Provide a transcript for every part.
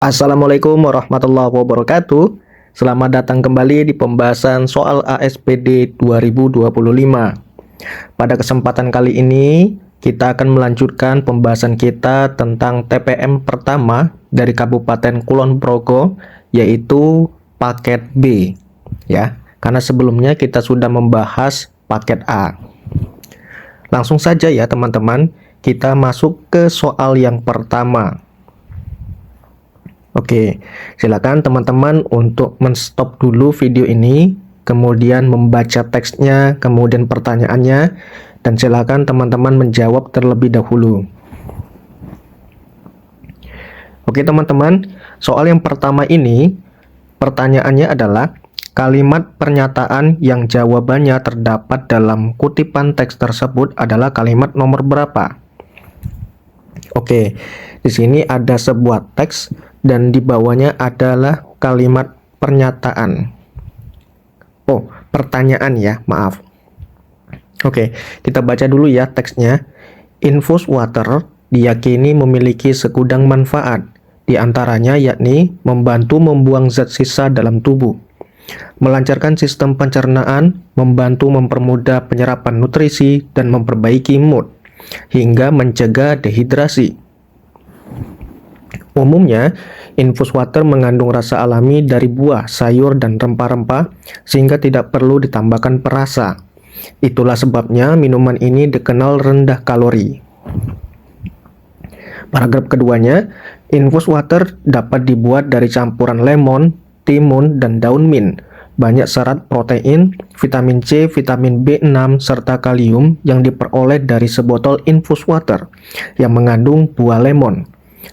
Assalamualaikum warahmatullahi wabarakatuh. Selamat datang kembali di pembahasan soal ASPD 2025. Pada kesempatan kali ini, kita akan melanjutkan pembahasan kita tentang TPM pertama dari Kabupaten Kulon Progo, yaitu paket B. Ya, karena sebelumnya kita sudah membahas paket A. Langsung saja ya teman-teman, kita masuk ke soal yang pertama. Oke, silakan teman-teman untuk men-stop dulu video ini, kemudian membaca teksnya, kemudian pertanyaannya, dan silakan teman-teman menjawab terlebih dahulu. Oke teman-teman, soal yang pertama ini, pertanyaannya adalah kalimat pernyataan yang jawabannya terdapat dalam kutipan teks tersebut adalah kalimat nomor berapa? Oke, di sini ada sebuah teks dan di bawahnya adalah kalimat pernyataan. Oh, pertanyaan ya, maaf. Oke, kita baca dulu ya teksnya. Infus water diyakini memiliki segudang manfaat, di antaranya yakni membantu membuang zat sisa dalam tubuh, melancarkan sistem pencernaan, membantu mempermudah penyerapan nutrisi, dan memperbaiki mood, hingga mencegah dehidrasi. Umumnya, infus water mengandung rasa alami dari buah, sayur, dan rempah-rempah sehingga tidak perlu ditambahkan perasa. Itulah sebabnya minuman ini dikenal rendah kalori. Paragraf keduanya, infus water dapat dibuat dari campuran lemon, timun, dan daun mint. Banyak serat protein, vitamin C, vitamin B6, serta kalium yang diperoleh dari sebotol infus water yang mengandung buah lemon.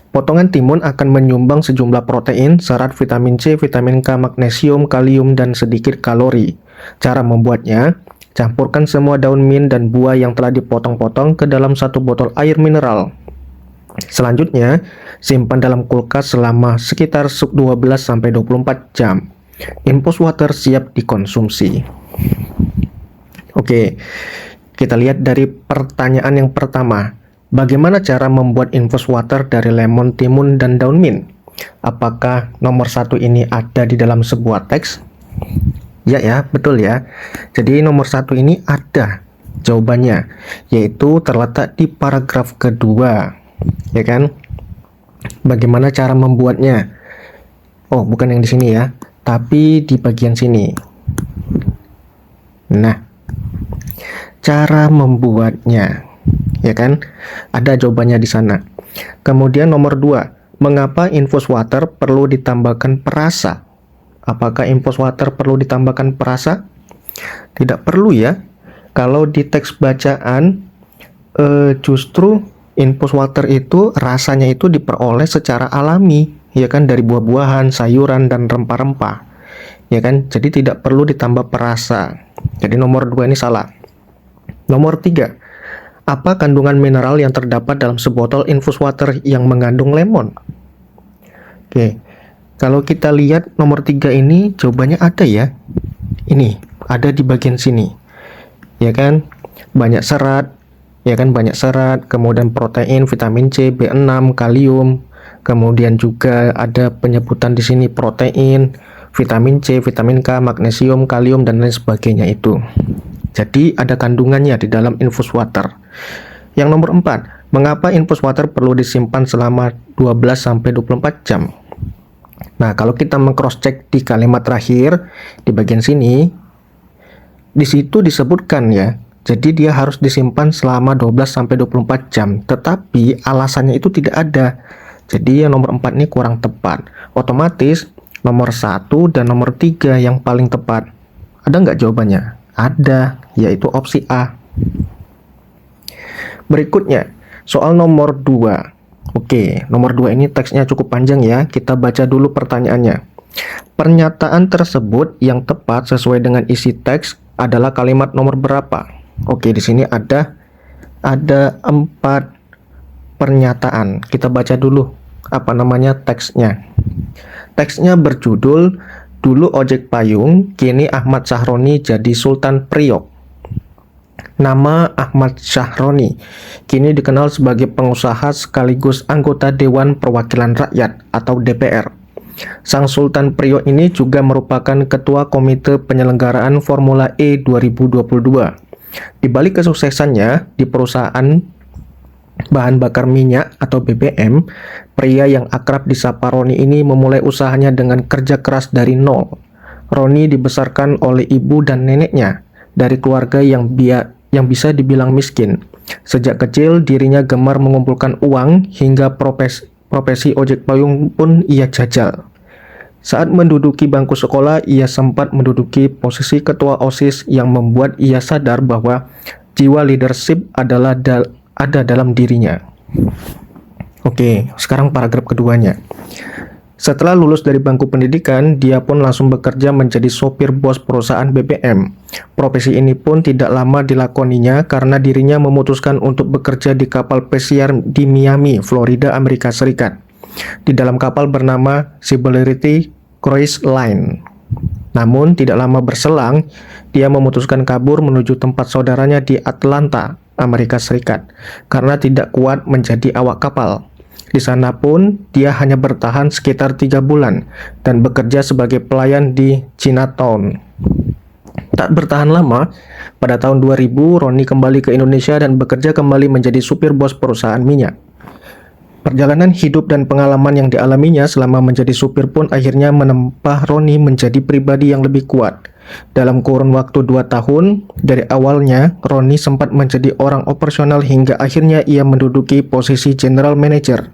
Potongan timun akan menyumbang sejumlah protein, serat, vitamin C, vitamin K, magnesium, kalium, dan sedikit kalori. Cara membuatnya, campurkan semua daun mint dan buah yang telah dipotong-potong ke dalam satu botol air mineral. Selanjutnya, simpan dalam kulkas selama sekitar 12-24 jam. Infus water siap dikonsumsi. Oke, kita lihat dari pertanyaan yang pertama. Bagaimana cara membuat infus water dari lemon, timun, dan daun mint? Apakah nomor satu ini ada di dalam sebuah teks? Ya, betul ya. Jadi nomor satu ini ada jawabannya, yaitu terletak di paragraf kedua, ya kan? Bagaimana cara membuatnya? Oh, bukan yang di sini ya, tapi di bagian sini. Nah, cara membuatnya, ya kan, ada jawabannya di sana. Kemudian nomor 2, mengapa infus water perlu ditambahkan perasa? Apakah infus water perlu ditambahkan perasa? Tidak perlu ya. Kalau di teks bacaan justru infus water itu rasanya itu diperoleh secara alami, ya kan, dari buah-buahan, sayuran, dan rempah-rempah, ya kan. Jadi tidak perlu ditambah perasa. Jadi nomor 2 ini salah. Nomor 3, apa kandungan mineral yang terdapat dalam sebotol infus water yang mengandung lemon? Oke, kalau kita lihat nomor 3 ini jawabannya ada ya. Ini, ada di bagian sini. Ya kan? Banyak serat, ya kan, banyak serat, kemudian protein, vitamin C, B6, kalium, kemudian juga ada penyebutan di sini protein, vitamin C, vitamin K, magnesium, kalium, dan lain sebagainya itu. Jadi ada kandungannya di dalam infus water. Yang nomor 4, mengapa infus water perlu disimpan selama 12-24 jam? Nah, kalau kita meng-cross check di kalimat terakhir di bagian sini, di situ disebutkan ya. Jadi dia harus disimpan selama 12-24 jam, tetapi alasannya itu tidak ada. Jadi yang nomor 4 ini kurang tepat. Otomatis nomor 1 dan nomor 3 yang paling tepat. Ada nggak jawabannya? Ada, yaitu opsi A. Berikutnya, soal nomor 2. Oke, nomor 2 ini teksnya cukup panjang ya. Kita baca dulu pertanyaannya. Pernyataan tersebut yang tepat sesuai dengan isi teks adalah kalimat nomor berapa? Oke, di sini ada 4 pernyataan. Kita baca dulu teksnya. Teksnya berjudul Dulu ojek payung, kini Ahmad Sahroni jadi Sultan Priok. Nama Ahmad Syahroni kini dikenal sebagai pengusaha sekaligus anggota Dewan Perwakilan Rakyat atau DPR. Sang Sultan Priok ini juga merupakan Ketua Komite Penyelenggaraan Formula E 2022. Di balik kesuksesannya di perusahaan bahan bakar minyak atau BBM, pria yang akrab disapa Roni ini memulai usahanya dengan kerja keras dari nol. Roni dibesarkan oleh ibu dan neneknya dari keluarga yang bisa dibilang miskin. Sejak kecil dirinya gemar mengumpulkan uang hingga profesi ojek payung pun ia jajal. Saat menduduki bangku sekolah, ia sempat menduduki posisi ketua OSIS yang membuat ia sadar bahwa jiwa leadership ada dalam dirinya. Oke, sekarang paragraf keduanya. Setelah lulus dari bangku pendidikan, dia pun langsung bekerja menjadi sopir bos perusahaan BBM. Profesi ini pun tidak lama dilakoninya karena dirinya memutuskan untuk bekerja di kapal pesiar di Miami, Florida, Amerika Serikat. Di dalam kapal bernama Celebrity Cruise Line. Namun, tidak lama berselang, dia memutuskan kabur menuju tempat saudaranya di Atlanta, Amerika Serikat, karena tidak kuat menjadi awak kapal. Di sana pun, dia hanya bertahan sekitar 3 bulan dan bekerja sebagai pelayan di Chinatown. Tak bertahan lama, pada tahun 2000, Roni kembali ke Indonesia dan bekerja kembali menjadi supir bos perusahaan minyak. Perjalanan hidup dan pengalaman yang dialaminya selama menjadi supir pun akhirnya menempa Roni menjadi pribadi yang lebih kuat. Dalam kurun waktu 2 tahun, dari awalnya Roni sempat menjadi orang operasional hingga akhirnya ia menduduki posisi general manager.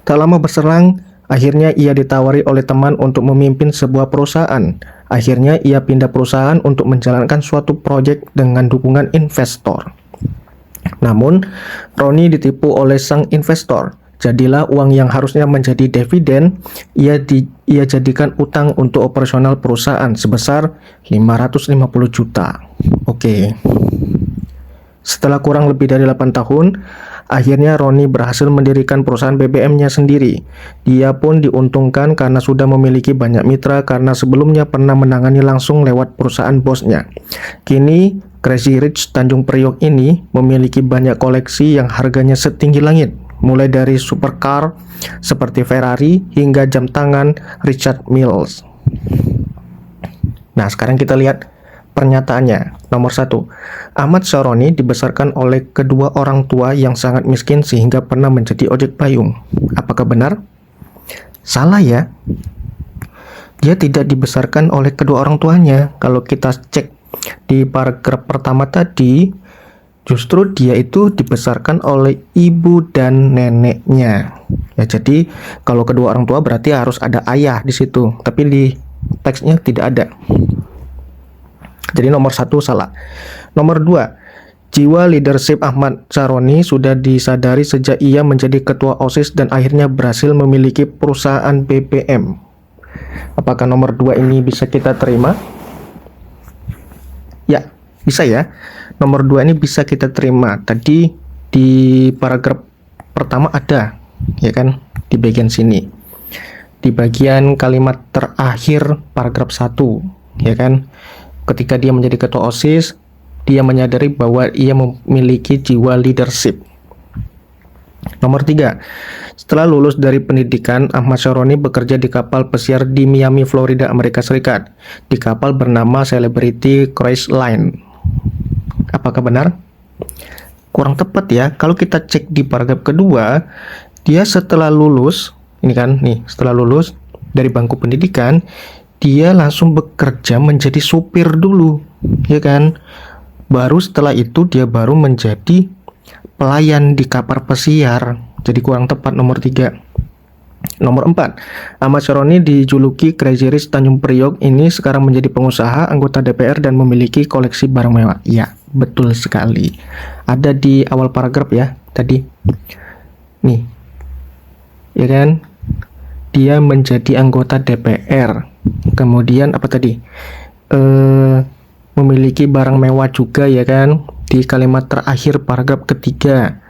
Tak lama berselang, akhirnya ia ditawari oleh teman untuk memimpin sebuah perusahaan. Akhirnya ia pindah perusahaan untuk menjalankan suatu proyek dengan dukungan investor. Namun, Roni ditipu oleh sang investor. Jadilah uang yang harusnya menjadi dividen, ia jadikan utang untuk operasional perusahaan sebesar 550 juta. Oke. Setelah kurang lebih dari 8 tahun, akhirnya Roni berhasil mendirikan perusahaan BBM-nya sendiri. Dia pun diuntungkan karena sudah memiliki banyak mitra karena sebelumnya pernah menangani langsung lewat perusahaan bosnya. Kini, Crazy Rich Tanjung Priok ini memiliki banyak koleksi yang harganya setinggi langit. Mulai dari supercar seperti Ferrari hingga jam tangan Richard Milles. Nah, sekarang kita lihat pernyataannya. Nomor 1, Ahmad Syahroni dibesarkan oleh kedua orang tua yang sangat miskin sehingga pernah menjadi ojek payung. Apakah benar? Salah ya. Dia tidak dibesarkan oleh kedua orang tuanya. Kalau kita cek di paragraf pertama tadi, justru dia itu dibesarkan oleh ibu dan neneknya. Ya, jadi kalau kedua orang tua berarti harus ada ayah di situ, tapi di teksnya tidak ada. Jadi nomor 1 salah. Nomor 2, jiwa leadership Ahmad Syahroni sudah disadari sejak ia menjadi ketua OSIS dan akhirnya berhasil memiliki perusahaan BBM. Apakah nomor 2 ini bisa kita terima? Ya, bisa ya. Nomor 2 ini bisa kita terima. Tadi di paragraf pertama ada, ya kan, di bagian sini. Di bagian kalimat terakhir paragraf 1, ya kan. Ketika dia menjadi ketua OSIS, dia menyadari bahwa ia memiliki jiwa leadership. Nomor 3, setelah lulus dari pendidikan, Ahmad Syahroni bekerja di kapal pesiar di Miami, Florida, Amerika Serikat. Di kapal bernama Celebrity Cruise Line. Apakah benar? Kurang tepat ya. Kalau kita cek di paragraf kedua, dia setelah lulus, ini kan nih, setelah lulus dari bangku pendidikan, dia langsung bekerja menjadi supir dulu, ya kan? Baru setelah itu dia baru menjadi pelayan di kapal pesiar. Jadi kurang tepat nomor 3. Nomor 4, Ahmad Syahroni dijuluki Crazy Rich Tanjung Priok ini sekarang menjadi pengusaha, anggota DPR dan memiliki koleksi barang mewah. Ya, betul sekali. Ada di awal paragraf ya, tadi. Nih. Ya kan? Dia menjadi anggota DPR. Kemudian apa tadi? Memiliki barang mewah juga, ya kan? Di kalimat terakhir paragraf ketiga.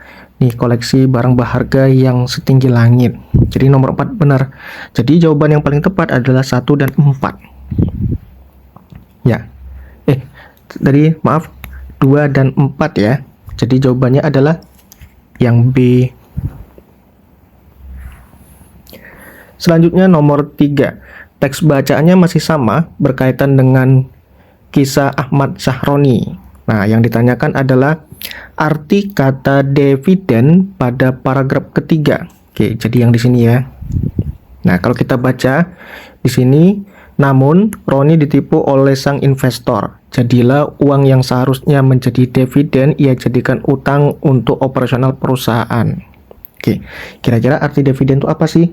Nih, koleksi barang berharga yang setinggi langit. Jadi nomor 4 benar. Jadi jawaban yang paling tepat adalah 1 dan 4. Ya. Tadi maaf, 2 dan 4 ya. Jadi jawabannya adalah yang B. Selanjutnya nomor 3. Teks bacaannya masih sama, berkaitan dengan kisah Ahmad Sahroni. Nah, yang ditanyakan adalah arti kata dividen pada paragraf ketiga. Oke, jadi yang di sini ya. Nah, kalau kita baca di sini, namun Roni ditipu oleh sang investor. Jadilah uang yang seharusnya menjadi dividen ia jadikan utang untuk operasional perusahaan. Oke, kira-kira arti dividen itu apa sih?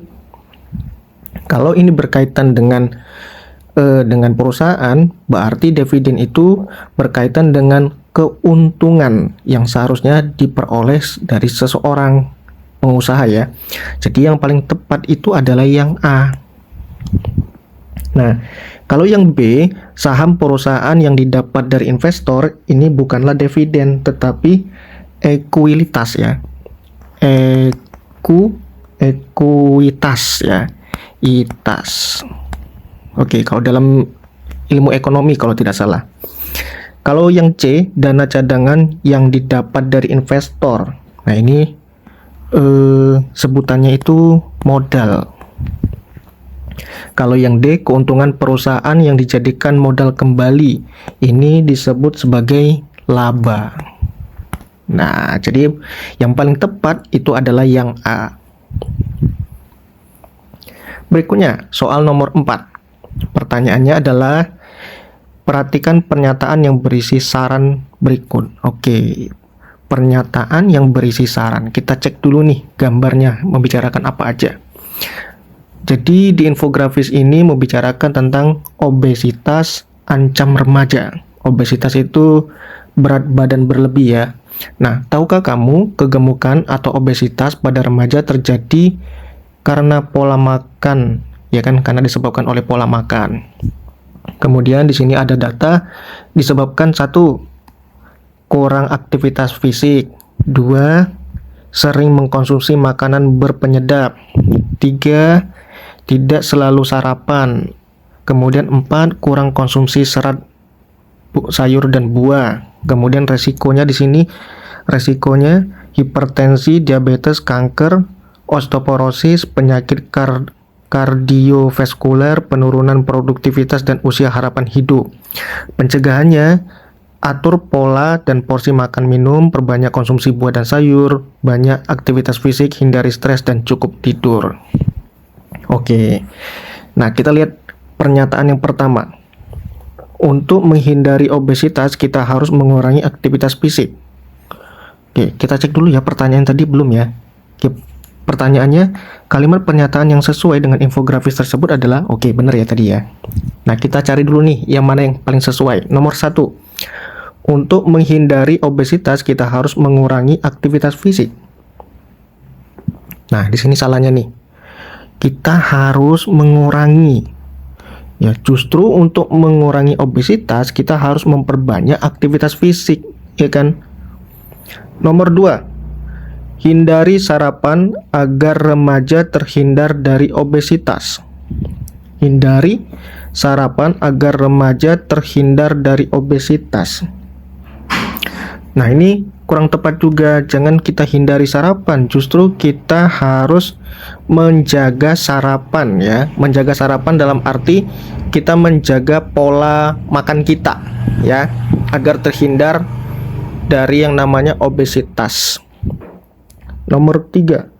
Kalau ini berkaitan dengan perusahaan, berarti dividen itu berkaitan dengan keuntungan yang seharusnya diperoleh dari seseorang pengusaha ya. Jadi yang paling tepat itu adalah yang A. Nah, kalau yang B, saham perusahaan yang didapat dari investor ini bukanlah dividen tetapi ekuitas ya. Ekuitas ya. Itas. Oke, kalau dalam ilmu ekonomi kalau tidak salah. Kalau yang C, dana cadangan yang didapat dari investor. Nah, ini sebutannya itu modal. Kalau yang D, keuntungan perusahaan yang dijadikan modal kembali. Ini disebut sebagai laba. Nah, jadi yang paling tepat itu adalah yang A. Berikutnya, soal nomor 4. Pertanyaannya adalah, perhatikan pernyataan yang berisi saran berikut. Oke, pernyataan yang berisi saran. Kita cek dulu nih gambarnya membicarakan apa aja. Jadi di infografis ini membicarakan tentang obesitas ancam remaja. Obesitas itu berat badan berlebih ya. Nah, tahukah kamu kegemukan atau obesitas pada remaja terjadi karena pola makan, ya kan? Karena disebabkan oleh pola makan. Kemudian di sini ada data disebabkan 1. Kurang aktivitas fisik. 2. Sering mengkonsumsi makanan berpenyedap. 3. Tidak selalu sarapan. Kemudian 4. Kurang konsumsi serat sayur dan buah. Kemudian resikonya di sini hipertensi, diabetes, kanker, osteoporosis, penyakit kardiovaskular, penurunan produktivitas dan usia harapan hidup. Pencegahannya, atur pola dan porsi makan minum, perbanyak konsumsi buah dan sayur, banyak aktivitas fisik, hindari stres dan cukup tidur. Oke. Nah, kita lihat pernyataan yang pertama. Untuk menghindari obesitas, kita harus mengurangi aktivitas fisik. Oke, kita cek dulu ya pertanyaan tadi belum ya. Oke, pertanyaannya, kalimat pernyataan yang sesuai dengan infografis tersebut adalah, oke, benar ya tadi ya. Nah, kita cari dulu nih yang mana yang paling sesuai. Nomor 1, untuk menghindari obesitas kita harus mengurangi aktivitas fisik. Nah, di sini salahnya nih. Kita harus mengurangi. Ya, justru untuk mengurangi obesitas kita harus memperbanyak aktivitas fisik, ya kan? Nomor 2, hindari sarapan agar remaja terhindar dari obesitas. Hindari sarapan agar remaja terhindar dari obesitas. Nah, ini kurang tepat juga. Jangan kita hindari sarapan, justru kita harus menjaga sarapan ya. Menjaga sarapan dalam arti kita menjaga pola makan kita ya, agar terhindar dari yang namanya obesitas. Nomor 3,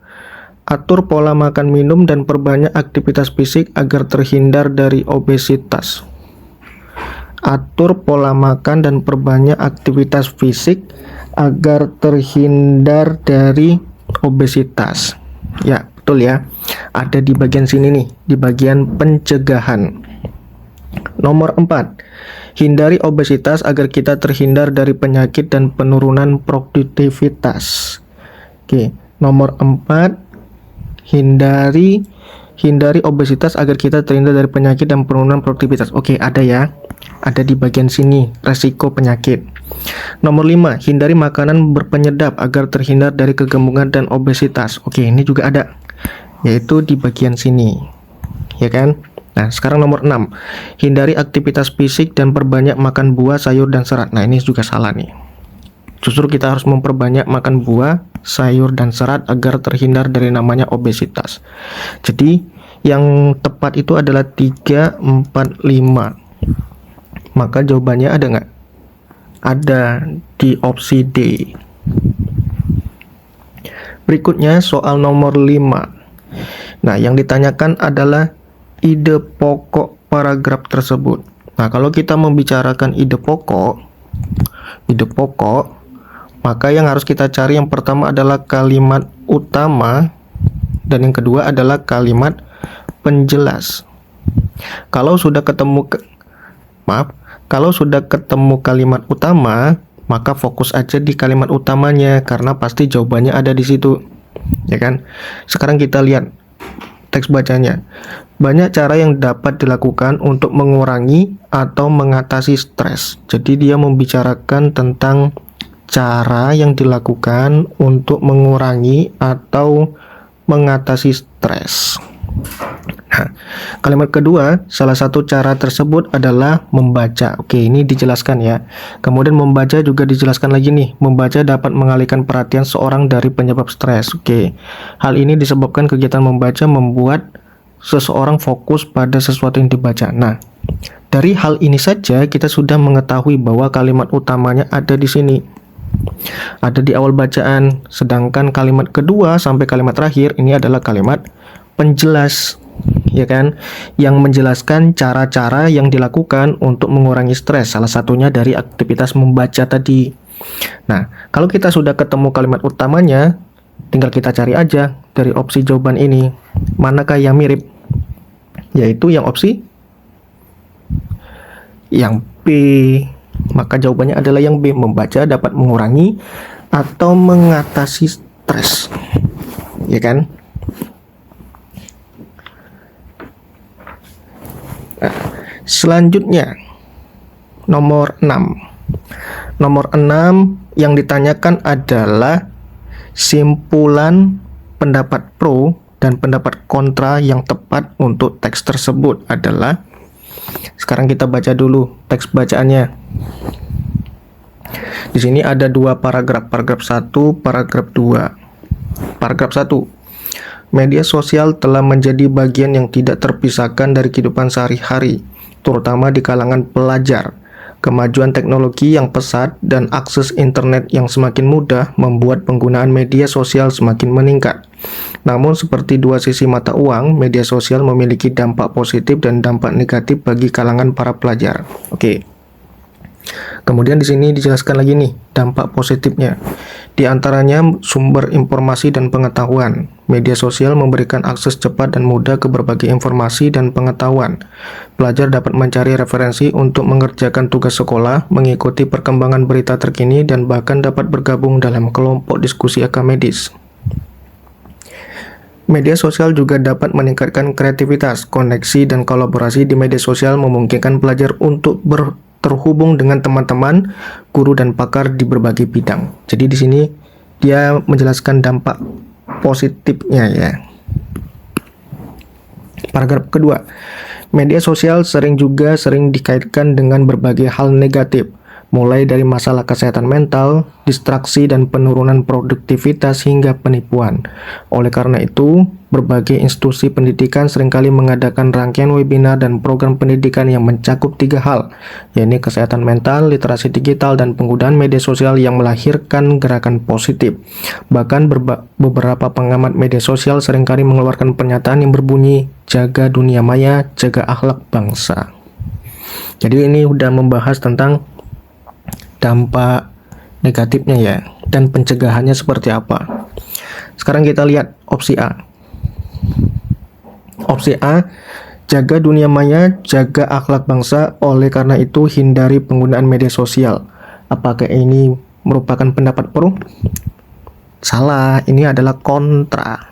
atur pola makan minum dan perbanyak aktivitas fisik agar terhindar dari obesitas. Atur pola makan dan perbanyak aktivitas fisik agar terhindar dari obesitas. Ya, betul ya. Ada di bagian sini nih, di bagian pencegahan. Nomor 4, hindari obesitas agar kita terhindar dari penyakit dan penurunan produktivitas. Oke, nomor 4, hindari obesitas agar kita terhindar dari penyakit dan penurunan produktivitas. Oke, ada ya. Ada di bagian sini, resiko penyakit. Nomor 5, hindari makanan berpenyedap agar terhindar dari kegemukan dan obesitas. Oke, ini juga ada, yaitu di bagian sini, ya kan? Nah, sekarang nomor 6, hindari aktivitas fisik dan perbanyak makan buah, sayur, dan serat. Nah, ini juga salah nih. Justru kita harus memperbanyak makan buah, sayur, dan serat agar terhindar dari namanya obesitas. Jadi yang tepat itu adalah 3, 4, 5. Maka jawabannya ada nggak? Ada di opsi D. Berikutnya soal nomor 5. Nah, yang ditanyakan adalah ide pokok paragraf tersebut. Nah, kalau kita membicarakan ide pokok, maka yang harus kita cari yang pertama adalah kalimat utama dan yang kedua adalah kalimat penjelas. Kalau sudah ketemu kalimat utama, maka fokus aja di kalimat utamanya karena pasti jawabannya ada di situ. Ya kan? Sekarang kita lihat teks bacanya. Banyak cara yang dapat dilakukan untuk mengurangi atau mengatasi stres. Jadi dia membicarakan tentang cara yang dilakukan untuk mengurangi atau mengatasi stres. Nah, kalimat kedua, salah satu cara tersebut adalah membaca. Oke, ini dijelaskan ya. Kemudian membaca juga dijelaskan lagi nih. Membaca dapat mengalihkan perhatian seorang dari penyebab stres. Oke, hal ini disebabkan kegiatan membaca membuat seseorang fokus pada sesuatu yang dibaca. Nah, dari hal ini saja kita sudah mengetahui bahwa kalimat utamanya ada di sini. Ada di awal bacaan, sedangkan kalimat kedua sampai kalimat terakhir ini adalah kalimat penjelas, ya kan? Yang menjelaskan cara-cara yang dilakukan untuk mengurangi stres, salah satunya dari aktivitas membaca tadi. Nah, kalau kita sudah ketemu kalimat utamanya, tinggal kita cari aja dari opsi jawaban ini, manakah yang mirip? Yaitu yang opsi yang B. Maka jawabannya adalah yang B, membaca dapat mengurangi atau mengatasi stres. Ya kan? Nah, selanjutnya nomor 6. Nomor 6 yang ditanyakan adalah simpulan pendapat pro dan pendapat kontra yang tepat untuk teks tersebut adalah. Sekarang kita baca dulu teks bacaannya. Di sini ada dua paragraf 1, paragraf 2. Paragraf 1. Media sosial telah menjadi bagian yang tidak terpisahkan dari kehidupan sehari-hari, terutama di kalangan pelajar. Kemajuan teknologi yang pesat dan akses internet yang semakin mudah membuat penggunaan media sosial semakin meningkat. Namun seperti dua sisi mata uang, media sosial memiliki dampak positif dan dampak negatif bagi kalangan para pelajar. Oke. Kemudian di sini dijelaskan lagi nih dampak positifnya. Di antaranya sumber informasi dan pengetahuan. Media sosial memberikan akses cepat dan mudah ke berbagai informasi dan pengetahuan. Pelajar dapat mencari referensi untuk mengerjakan tugas sekolah, mengikuti perkembangan berita terkini, dan bahkan dapat bergabung dalam kelompok diskusi akademis. Media sosial juga dapat meningkatkan kreativitas, koneksi, dan kolaborasi di media sosial memungkinkan pelajar untuk terhubung dengan teman-teman, guru, dan pakar di berbagai bidang. Jadi di sini dia menjelaskan dampak positifnya ya. Paragraf kedua, media sosial sering dikaitkan dengan berbagai hal negatif, mulai dari masalah kesehatan mental, distraksi, dan penurunan produktivitas hingga penipuan. Oleh karena itu, berbagai institusi pendidikan seringkali mengadakan rangkaian webinar dan program pendidikan yang mencakup 3 hal, yaitu kesehatan mental, literasi digital, dan penggunaan media sosial yang melahirkan gerakan positif. Bahkan beberapa pengamat media sosial seringkali mengeluarkan pernyataan yang berbunyi, jaga dunia maya, jaga akhlak bangsa. Jadi ini udah membahas tentang dampak negatifnya ya, dan pencegahannya seperti apa. Sekarang kita lihat opsi A. Opsi A, jaga dunia maya, jaga akhlak bangsa, oleh karena itu hindari penggunaan media sosial. Apakah ini merupakan pendapat pro? Salah, ini adalah kontra.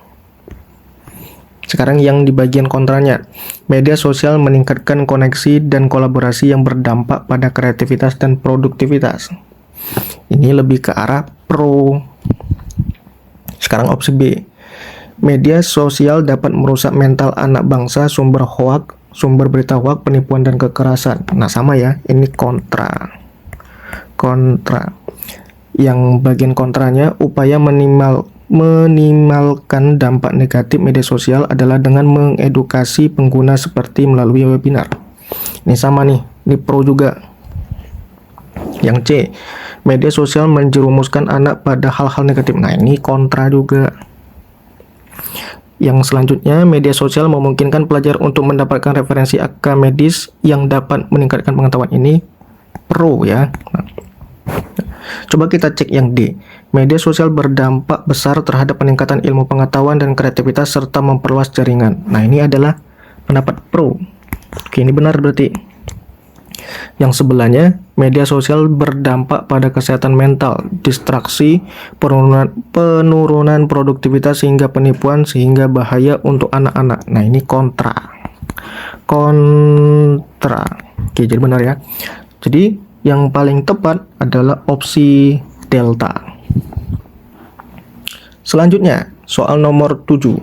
Sekarang yang di bagian kontranya, media sosial meningkatkan koneksi dan kolaborasi yang berdampak pada kreativitas dan produktivitas. Ini lebih ke arah pro. Sekarang opsi B, media sosial dapat merusak mental anak bangsa, sumber berita hoak, penipuan, dan kekerasan. Nah sama ya, ini kontra. Yang bagian kontranya, upaya minimalkan dampak negatif media sosial adalah dengan mengedukasi pengguna seperti melalui webinar. Ini sama nih, ini pro juga. Yang C, media sosial menjerumuskan anak pada hal-hal negatif. Nah, ini kontra juga. Yang selanjutnya, media sosial memungkinkan pelajar untuk mendapatkan referensi akademis yang dapat meningkatkan pengetahuan. Ini pro ya. Nah, coba kita cek yang D. Media sosial berdampak besar terhadap peningkatan ilmu pengetahuan dan kreativitas serta memperluas jaringan. Nah, ini adalah pendapat pro. Oke, ini benar berarti. Yang sebelahnya, media sosial berdampak pada kesehatan mental, distraksi, penurunan produktivitas sehingga penipuan, sehingga bahaya untuk anak-anak. Nah, ini kontra. Oke, jadi benar ya. Jadi yang paling tepat adalah opsi delta. Selanjutnya, soal nomor 7.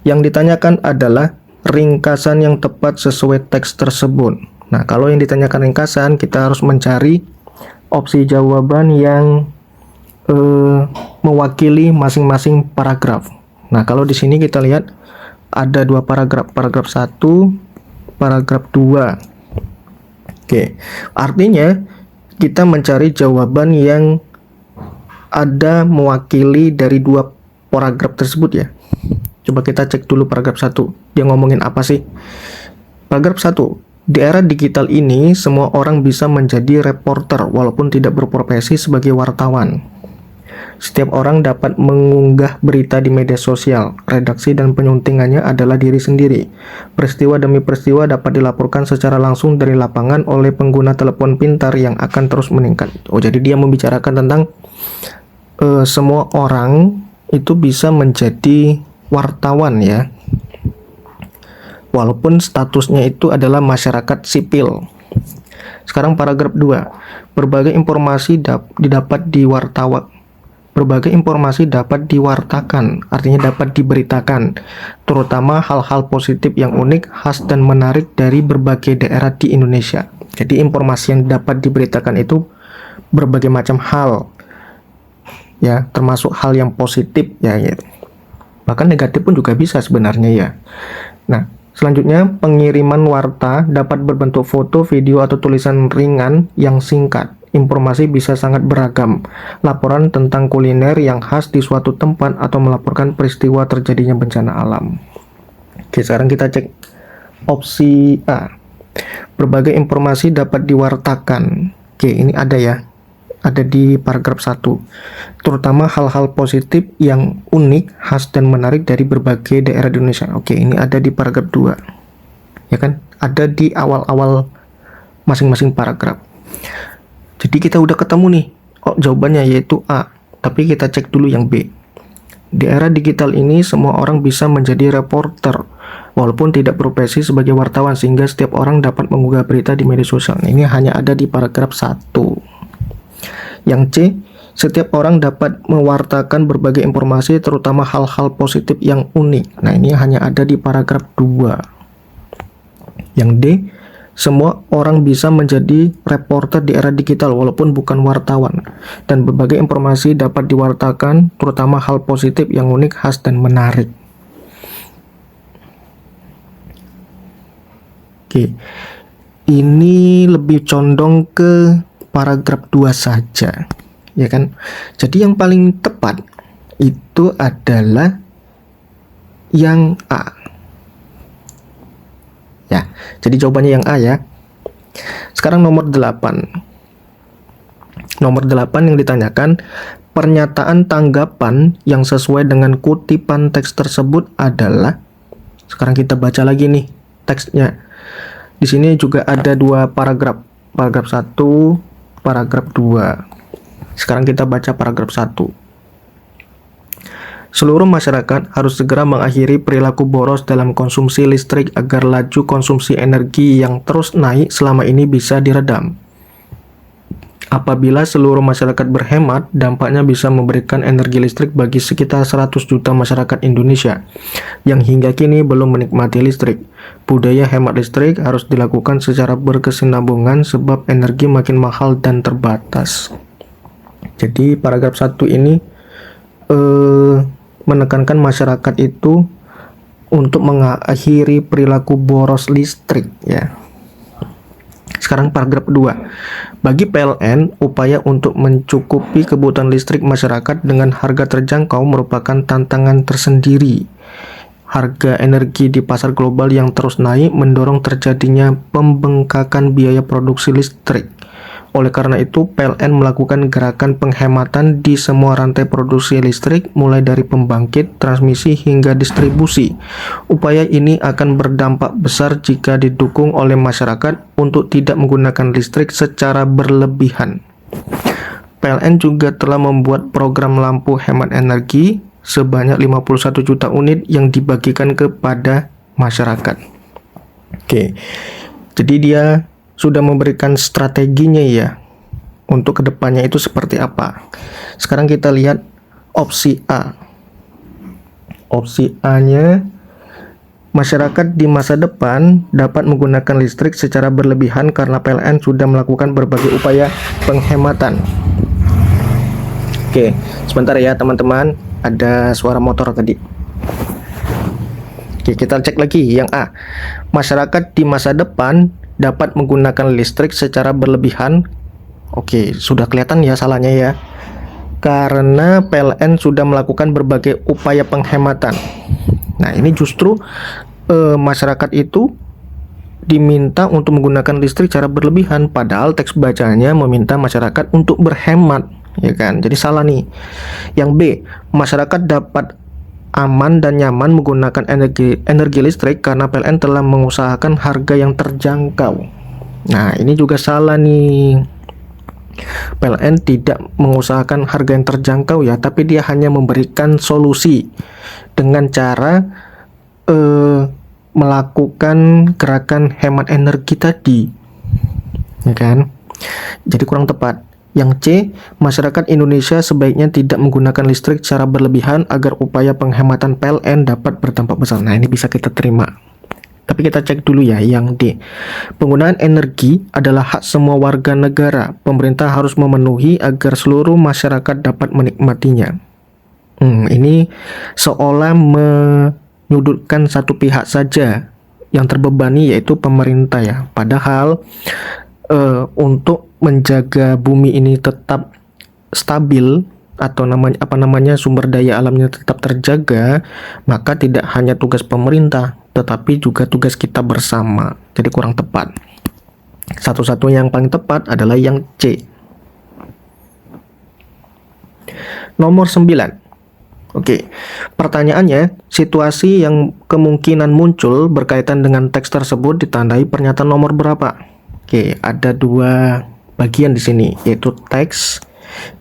Yang ditanyakan adalah ringkasan yang tepat sesuai teks tersebut. Nah, kalau yang ditanyakan ringkasan, kita harus mencari opsi jawaban yang mewakili masing-masing paragraf. Nah, kalau di sini kita lihat ada dua paragraf, paragraf 1, paragraf 2. Oke, artinya kita mencari jawaban yang ada mewakili dari dua paragraf tersebut ya. Coba kita cek dulu paragraf 1. Dia ngomongin apa sih? Paragraf 1. Di era digital ini, semua orang bisa menjadi reporter walaupun tidak berprofesi sebagai wartawan. Setiap orang dapat mengunggah berita di media sosial. Redaksi dan penyuntingannya adalah diri sendiri. Peristiwa demi peristiwa dapat dilaporkan secara langsung dari lapangan oleh pengguna telepon pintar yang akan terus meningkat. Oh, jadi dia membicarakan tentang semua orang itu bisa menjadi wartawan ya. Walaupun statusnya itu adalah masyarakat sipil. Sekarang paragraf 2. Berbagai informasi dapat diwartakan, artinya dapat diberitakan, terutama hal-hal positif yang unik, khas dan menarik dari berbagai daerah di Indonesia. Jadi informasi yang dapat diberitakan itu berbagai macam hal. Ya, termasuk hal yang positif ya gitu. Bahkan negatif pun juga bisa sebenarnya ya. Nah, selanjutnya, pengiriman warta dapat berbentuk foto, video, atau tulisan ringan yang singkat. Informasi bisa sangat beragam. Laporan tentang kuliner yang khas di suatu tempat atau melaporkan peristiwa terjadinya bencana alam. Oke, sekarang kita cek opsi A. Berbagai informasi dapat diwartakan. Oke, ini ada ya. Ada di paragraf 1. Terutama hal-hal positif yang unik, khas, dan menarik dari berbagai daerah di Indonesia. Oke, ini ada di paragraf 2. Ya kan? Ada di awal-awal masing-masing paragraf. Jadi kita udah ketemu nih. Oh, jawabannya yaitu A. Tapi kita cek dulu yang B. Di era digital ini, semua orang bisa menjadi reporter walaupun tidak berprofesi sebagai wartawan, sehingga setiap orang dapat mengunggah berita di media sosial. Ini hanya ada di paragraf 1. Yang C, setiap orang dapat mewartakan berbagai informasi, terutama hal-hal positif yang unik. Nah, ini hanya ada di paragraf 2. Yang D, semua orang bisa menjadi reporter di era digital walaupun bukan wartawan. Dan berbagai informasi dapat diwartakan, terutama hal positif yang unik, khas, dan menarik. Oke, ini lebih condong ke paragraf 2 saja, ya kan? Jadi yang paling tepat itu adalah yang A. Ya, jadi jawabannya yang A ya. Sekarang nomor 8. Nomor 8 yang ditanyakan, pernyataan tanggapan yang sesuai dengan kutipan teks tersebut adalah. Sekarang kita baca lagi nih teksnya. Di sini juga ada dua paragraf. Paragraf 1, paragraf 2. Sekarang kita baca paragraf 1. Seluruh masyarakat harus segera mengakhiri perilaku boros dalam konsumsi listrik agar laju konsumsi energi yang terus naik selama ini bisa diredam. Apabila seluruh masyarakat berhemat, dampaknya bisa memberikan energi listrik bagi sekitar 100 juta masyarakat Indonesia yang hingga kini belum menikmati listrik. Budaya hemat listrik harus dilakukan secara berkesinambungan sebab energi makin mahal dan terbatas. Jadi paragraf 1 ini menekankan masyarakat itu untuk mengakhiri perilaku boros listrik ya. Sekarang paragraf 2. Bagi PLN, upaya untuk mencukupi kebutuhan listrik masyarakat dengan harga terjangkau merupakan tantangan tersendiri. Harga energi di pasar global yang terus naik mendorong terjadinya pembengkakan biaya produksi listrik. Oleh karena itu, PLN melakukan gerakan penghematan di semua rantai produksi listrik, mulai dari pembangkit, transmisi, hingga distribusi. Upaya ini akan berdampak besar jika didukung oleh masyarakat untuk tidak menggunakan listrik secara berlebihan. PLN juga telah membuat program lampu hemat energi sebanyak 51 juta unit yang dibagikan kepada masyarakat. Oke, jadi dia sudah memberikan strateginya ya untuk kedepannya itu seperti apa. Sekarang kita lihat opsi A. Opsi A-nya, masyarakat di masa depan dapat menggunakan listrik secara berlebihan karena PLN sudah melakukan berbagai upaya penghematan. Oke, sebentar ya teman-teman, ada suara motor tadi. Oke, kita cek lagi yang A. Masyarakat di masa depan dapat menggunakan listrik secara berlebihan. Oke, sudah kelihatan ya salahnya ya. Karena PLN sudah melakukan berbagai upaya penghematan. Nah, ini justru masyarakat itu diminta untuk menggunakan listrik secara berlebihan, padahal teks bacanya meminta masyarakat untuk berhemat, ya kan? Jadi salah nih. Yang B, masyarakat dapat aman dan nyaman menggunakan energi listrik karena PLN telah mengusahakan harga yang terjangkau. Nah, ini juga salah nih. PLN tidak mengusahakan harga yang terjangkau ya, tapi dia hanya memberikan solusi dengan cara melakukan gerakan hemat energi tadi, ya kan? Jadi kurang tepat. Yang C, masyarakat Indonesia sebaiknya tidak menggunakan listrik secara berlebihan agar upaya penghematan PLN dapat berdampak besar. Nah, ini bisa kita terima. Tapi kita cek dulu ya yang D. Penggunaan energi adalah hak semua warga negara. Pemerintah harus memenuhi agar seluruh masyarakat dapat menikmatinya. Ini seolah menyudutkan satu pihak saja yang terbebani, yaitu pemerintah ya. Padahal untuk menjaga bumi ini tetap stabil atau sumber daya alamnya tetap terjaga, maka tidak hanya tugas pemerintah tetapi juga tugas kita bersama. Jadi kurang tepat. Satu-satunya yang paling tepat adalah yang C. Nomor 9. Oke, pertanyaannya, situasi yang kemungkinan muncul berkaitan dengan teks tersebut ditandai pernyataan nomor berapa? Oke, ada dua bagian di sini, yaitu teks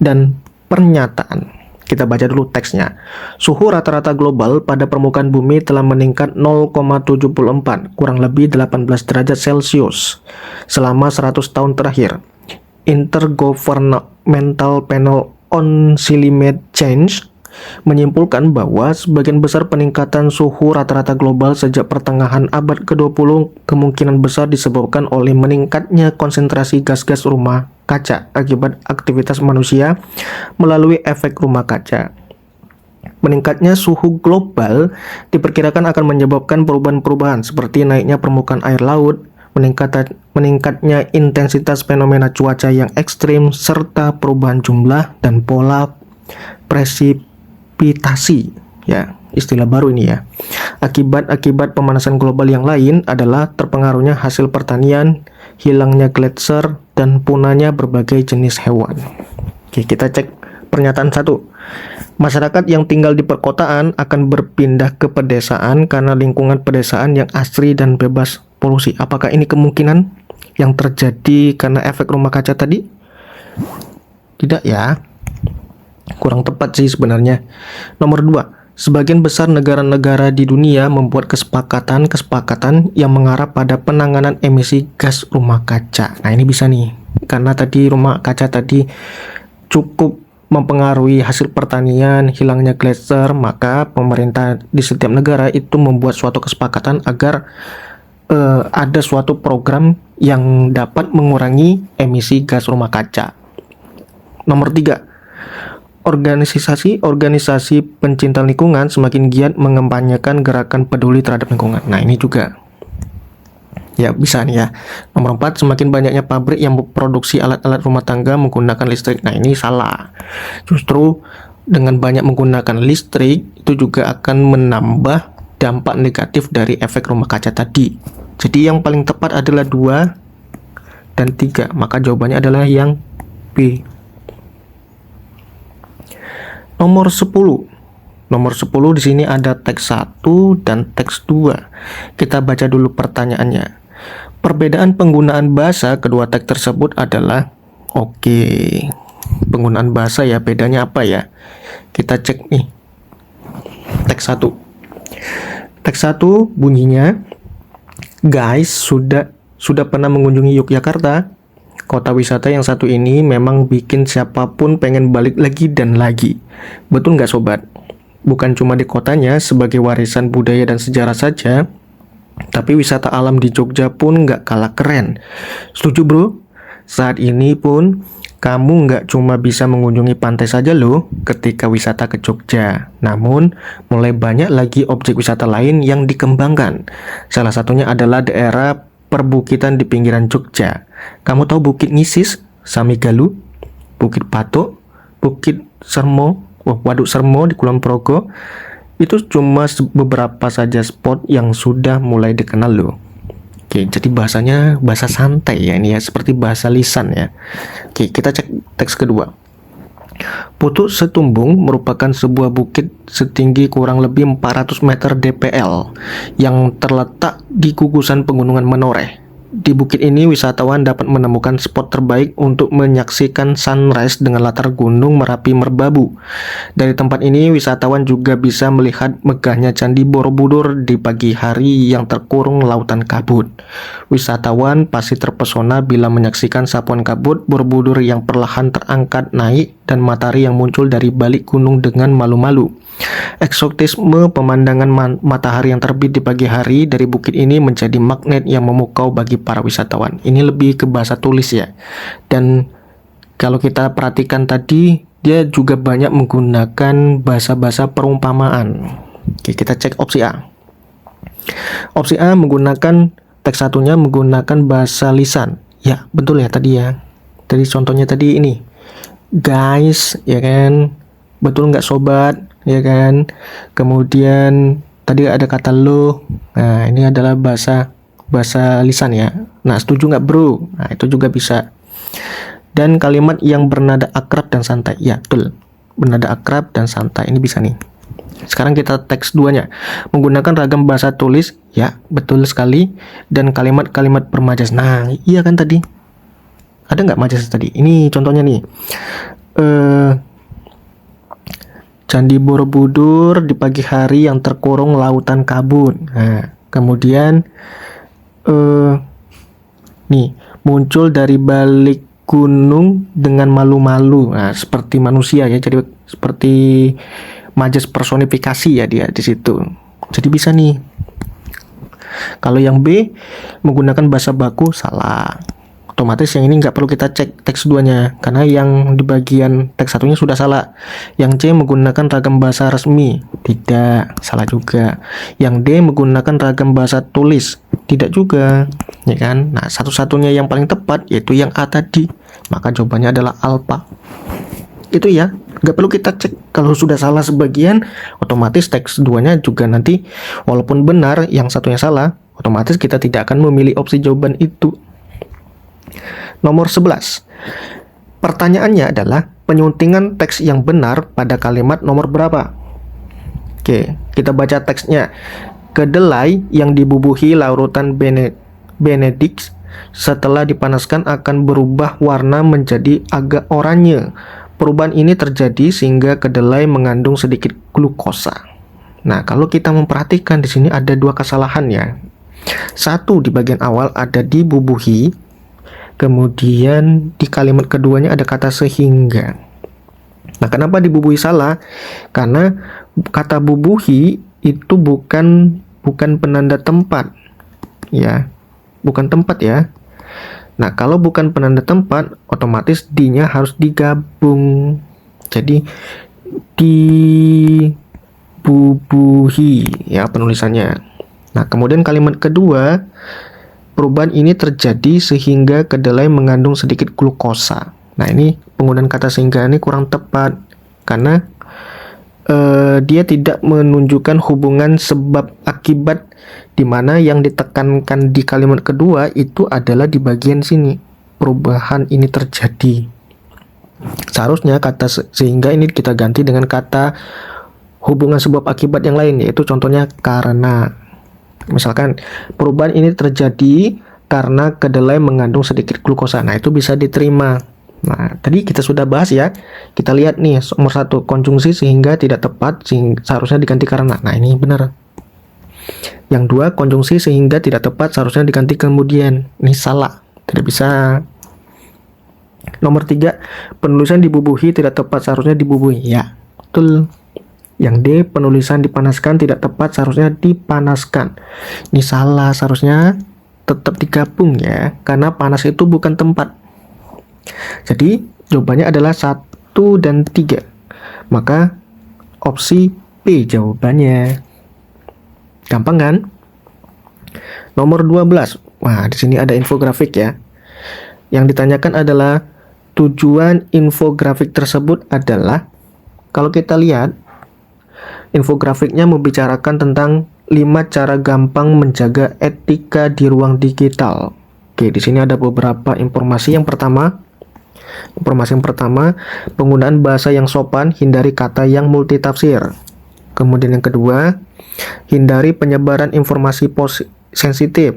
dan pernyataan. Kita baca dulu teksnya. Suhu rata-rata global pada permukaan bumi telah meningkat 0,74, kurang lebih 18 derajat Celcius selama 100 tahun terakhir. Intergovernmental Panel on Climate Change menyimpulkan bahwa sebagian besar peningkatan suhu rata-rata global sejak pertengahan abad ke-20 kemungkinan besar disebabkan oleh meningkatnya konsentrasi gas-gas rumah kaca akibat aktivitas manusia melalui efek rumah kaca. Meningkatnya suhu global diperkirakan akan menyebabkan perubahan-perubahan seperti naiknya permukaan air laut, meningkatnya intensitas fenomena cuaca yang ekstrim, serta perubahan jumlah dan pola presipitasi, ya, istilah baru ini ya. Akibat pemanasan global yang lain adalah terpengaruhnya hasil pertanian, hilangnya gletser, dan punahnya berbagai jenis hewan. Oke, kita cek pernyataan 1. Masyarakat yang tinggal di perkotaan akan berpindah ke pedesaan karena lingkungan pedesaan yang asri dan bebas polusi. Apakah ini kemungkinan yang terjadi karena efek rumah kaca tadi? Tidak ya. Kurang tepat sih sebenarnya. Nomor 2. Sebagian besar negara-negara di dunia membuat kesepakatan yang mengarah pada penanganan emisi gas rumah kaca. Nah, ini bisa nih. Karena tadi rumah kaca tadi cukup mempengaruhi hasil pertanian, hilangnya gletser, maka pemerintah di setiap negara itu membuat suatu kesepakatan agar ada suatu program yang dapat mengurangi emisi gas rumah kaca. Nomor 3. Organisasi pencinta lingkungan semakin giat mengempanyekan gerakan peduli terhadap lingkungan. Nah, ini juga ya bisa nih ya. Nomor 4, semakin banyaknya pabrik yang memproduksi alat-alat rumah tangga menggunakan listrik. Nah, ini salah. Justru dengan banyak menggunakan listrik itu juga akan menambah dampak negatif dari efek rumah kaca tadi. Jadi yang paling tepat adalah 2 dan 3. Maka jawabannya adalah yang B. Nomor 10. Nomor 10 di sini ada teks 1 dan teks 2. Kita baca dulu pertanyaannya. Perbedaan penggunaan bahasa kedua teks tersebut adalah penggunaan bahasa ya, bedanya apa ya? Kita cek nih. Teks 1. Teks 1 bunyinya, guys, sudah pernah mengunjungi Yogyakarta? Kota wisata yang satu ini memang bikin siapapun pengen balik lagi dan lagi. Betul nggak sobat? Bukan cuma di kotanya sebagai warisan budaya dan sejarah saja, tapi wisata alam di Jogja pun nggak kalah keren. Setuju bro? Saat ini pun kamu nggak cuma bisa mengunjungi pantai saja loh ketika wisata ke Jogja. Namun, mulai banyak lagi objek wisata lain yang dikembangkan. Salah satunya adalah daerah perbukitan di pinggiran Jogja. Kamu tahu Bukit Ngisis, Samigalu, Bukit Patok, Bukit Sermo, Waduk Sermo di Kulon Progo. Itu cuma beberapa saja spot yang sudah mulai dikenal loh. Jadi bahasanya bahasa santai ya ini ya, seperti bahasa lisan ya. Kita cek teks kedua. Putuk Setumbung merupakan sebuah bukit setinggi kurang lebih 400 meter DPL yang terletak di gugusan pegunungan Menoreh. Di bukit ini wisatawan dapat menemukan spot terbaik untuk menyaksikan sunrise dengan latar gunung Merapi Merbabu. Dari tempat ini wisatawan juga bisa melihat megahnya Candi Borobudur di pagi hari yang terkurung lautan kabut. Wisatawan pasti terpesona bila menyaksikan sapuan kabut Borobudur yang perlahan terangkat naik dan matahari yang muncul dari balik gunung dengan malu-malu. Eksotisme pemandangan matahari yang terbit di pagi hari dari bukit ini menjadi magnet yang memukau bagi para wisatawan. Ini lebih ke bahasa tulis ya. Dan kalau kita perhatikan tadi, dia juga banyak menggunakan bahasa-bahasa perumpamaan. Kita cek opsi A. Opsi A menggunakan teks satunya menggunakan bahasa lisan. Ya, betul ya tadi ya. Tadi contohnya tadi ini. Guys, ya kan? Betul nggak sobat? Ya kan? Kemudian tadi ada kata lo. Nah, ini adalah bahasa lisan ya. Nah, setuju nggak bro? Nah, itu juga bisa. Dan kalimat yang bernada akrab dan santai. Ya, betul. Bernada akrab dan santai. Ini bisa nih. Sekarang kita teks duanya. Menggunakan ragam bahasa tulis. Ya, betul sekali. Dan kalimat-kalimat bermajas. Nah, iya kan tadi? Ada nggak majas tadi? Ini contohnya nih. Candi Borobudur di pagi hari yang terkurung lautan kabut. Nah, kemudian nih muncul dari balik gunung dengan malu-malu. Nah, seperti manusia ya. Jadi seperti majas personifikasi ya dia di situ. Jadi bisa nih. Kalau yang B menggunakan bahasa baku salah. Otomatis yang ini nggak perlu kita cek teks 2-nya karena yang di bagian teks satunya sudah salah. Yang C menggunakan ragam bahasa resmi, tidak, salah juga. Yang D menggunakan ragam bahasa tulis, tidak juga, ya kan? Nah, satu-satunya yang paling tepat yaitu yang A tadi. Maka jawabannya adalah alpha. Itu ya, nggak perlu kita cek. Kalau sudah salah sebagian, otomatis teks 2-nya juga nanti walaupun benar yang satunya salah, otomatis kita tidak akan memilih opsi jawaban itu. Nomor 11. Pertanyaannya adalah penyuntingan teks yang benar pada kalimat nomor berapa? Oke, kita baca teksnya. Kedelai yang dibubuhi larutan Benedict setelah dipanaskan akan berubah warna menjadi agak oranye. Perubahan ini terjadi sehingga kedelai mengandung sedikit glukosa. Nah, kalau kita memperhatikan di sini ada dua kesalahan ya. Satu, di bagian awal ada dibubuhi. Kemudian di kalimat keduanya ada kata sehingga. Nah, kenapa dibubuhi salah? Karena kata bubuhi itu bukan penanda tempat. Ya. Bukan tempat ya. Nah, kalau bukan penanda tempat, otomatis D-nya harus digabung. Jadi dibubuhi ya penulisannya. Nah, kemudian kalimat kedua, perubahan ini terjadi sehingga kedelai mengandung sedikit glukosa. Nah, ini penggunaan kata sehingga ini kurang tepat karena dia tidak menunjukkan hubungan sebab akibat, di mana yang ditekankan di kalimat kedua itu adalah di bagian sini, perubahan ini terjadi. Seharusnya kata sehingga ini kita ganti dengan kata hubungan sebab akibat yang lain, yaitu contohnya karena. Misalkan perubahan ini terjadi karena kedelai mengandung sedikit glukosa. Nah, itu bisa diterima. Nah, tadi kita sudah bahas ya. Kita lihat nih, nomor 1, konjungsi sehingga tidak tepat, seharusnya diganti karena. Nah, ini benar. Yang 2, konjungsi sehingga tidak tepat, seharusnya diganti kemudian. Ini salah, tidak bisa. Nomor 3, penulisan dibubuhi tidak tepat, seharusnya dibubuhi. Ya, betul. Yang D, penulisan dipanaskan tidak tepat, seharusnya dipanaskan. Ini salah, seharusnya tetap digabung ya, karena panas itu bukan tempat. Jadi jawabannya adalah 1 dan 3. Maka opsi B jawabannya. Gampang kan? Nomor 12. Wah, di sini ada infografik ya. Yang ditanyakan adalah tujuan infografik tersebut adalah, kalau kita lihat infografiknya membicarakan tentang 5 cara gampang menjaga etika di ruang digital. Oke, di sini ada beberapa informasi. Informasi yang pertama, penggunaan bahasa yang sopan, hindari kata yang multitafsir. Kemudian yang kedua, hindari penyebaran informasi sensitif,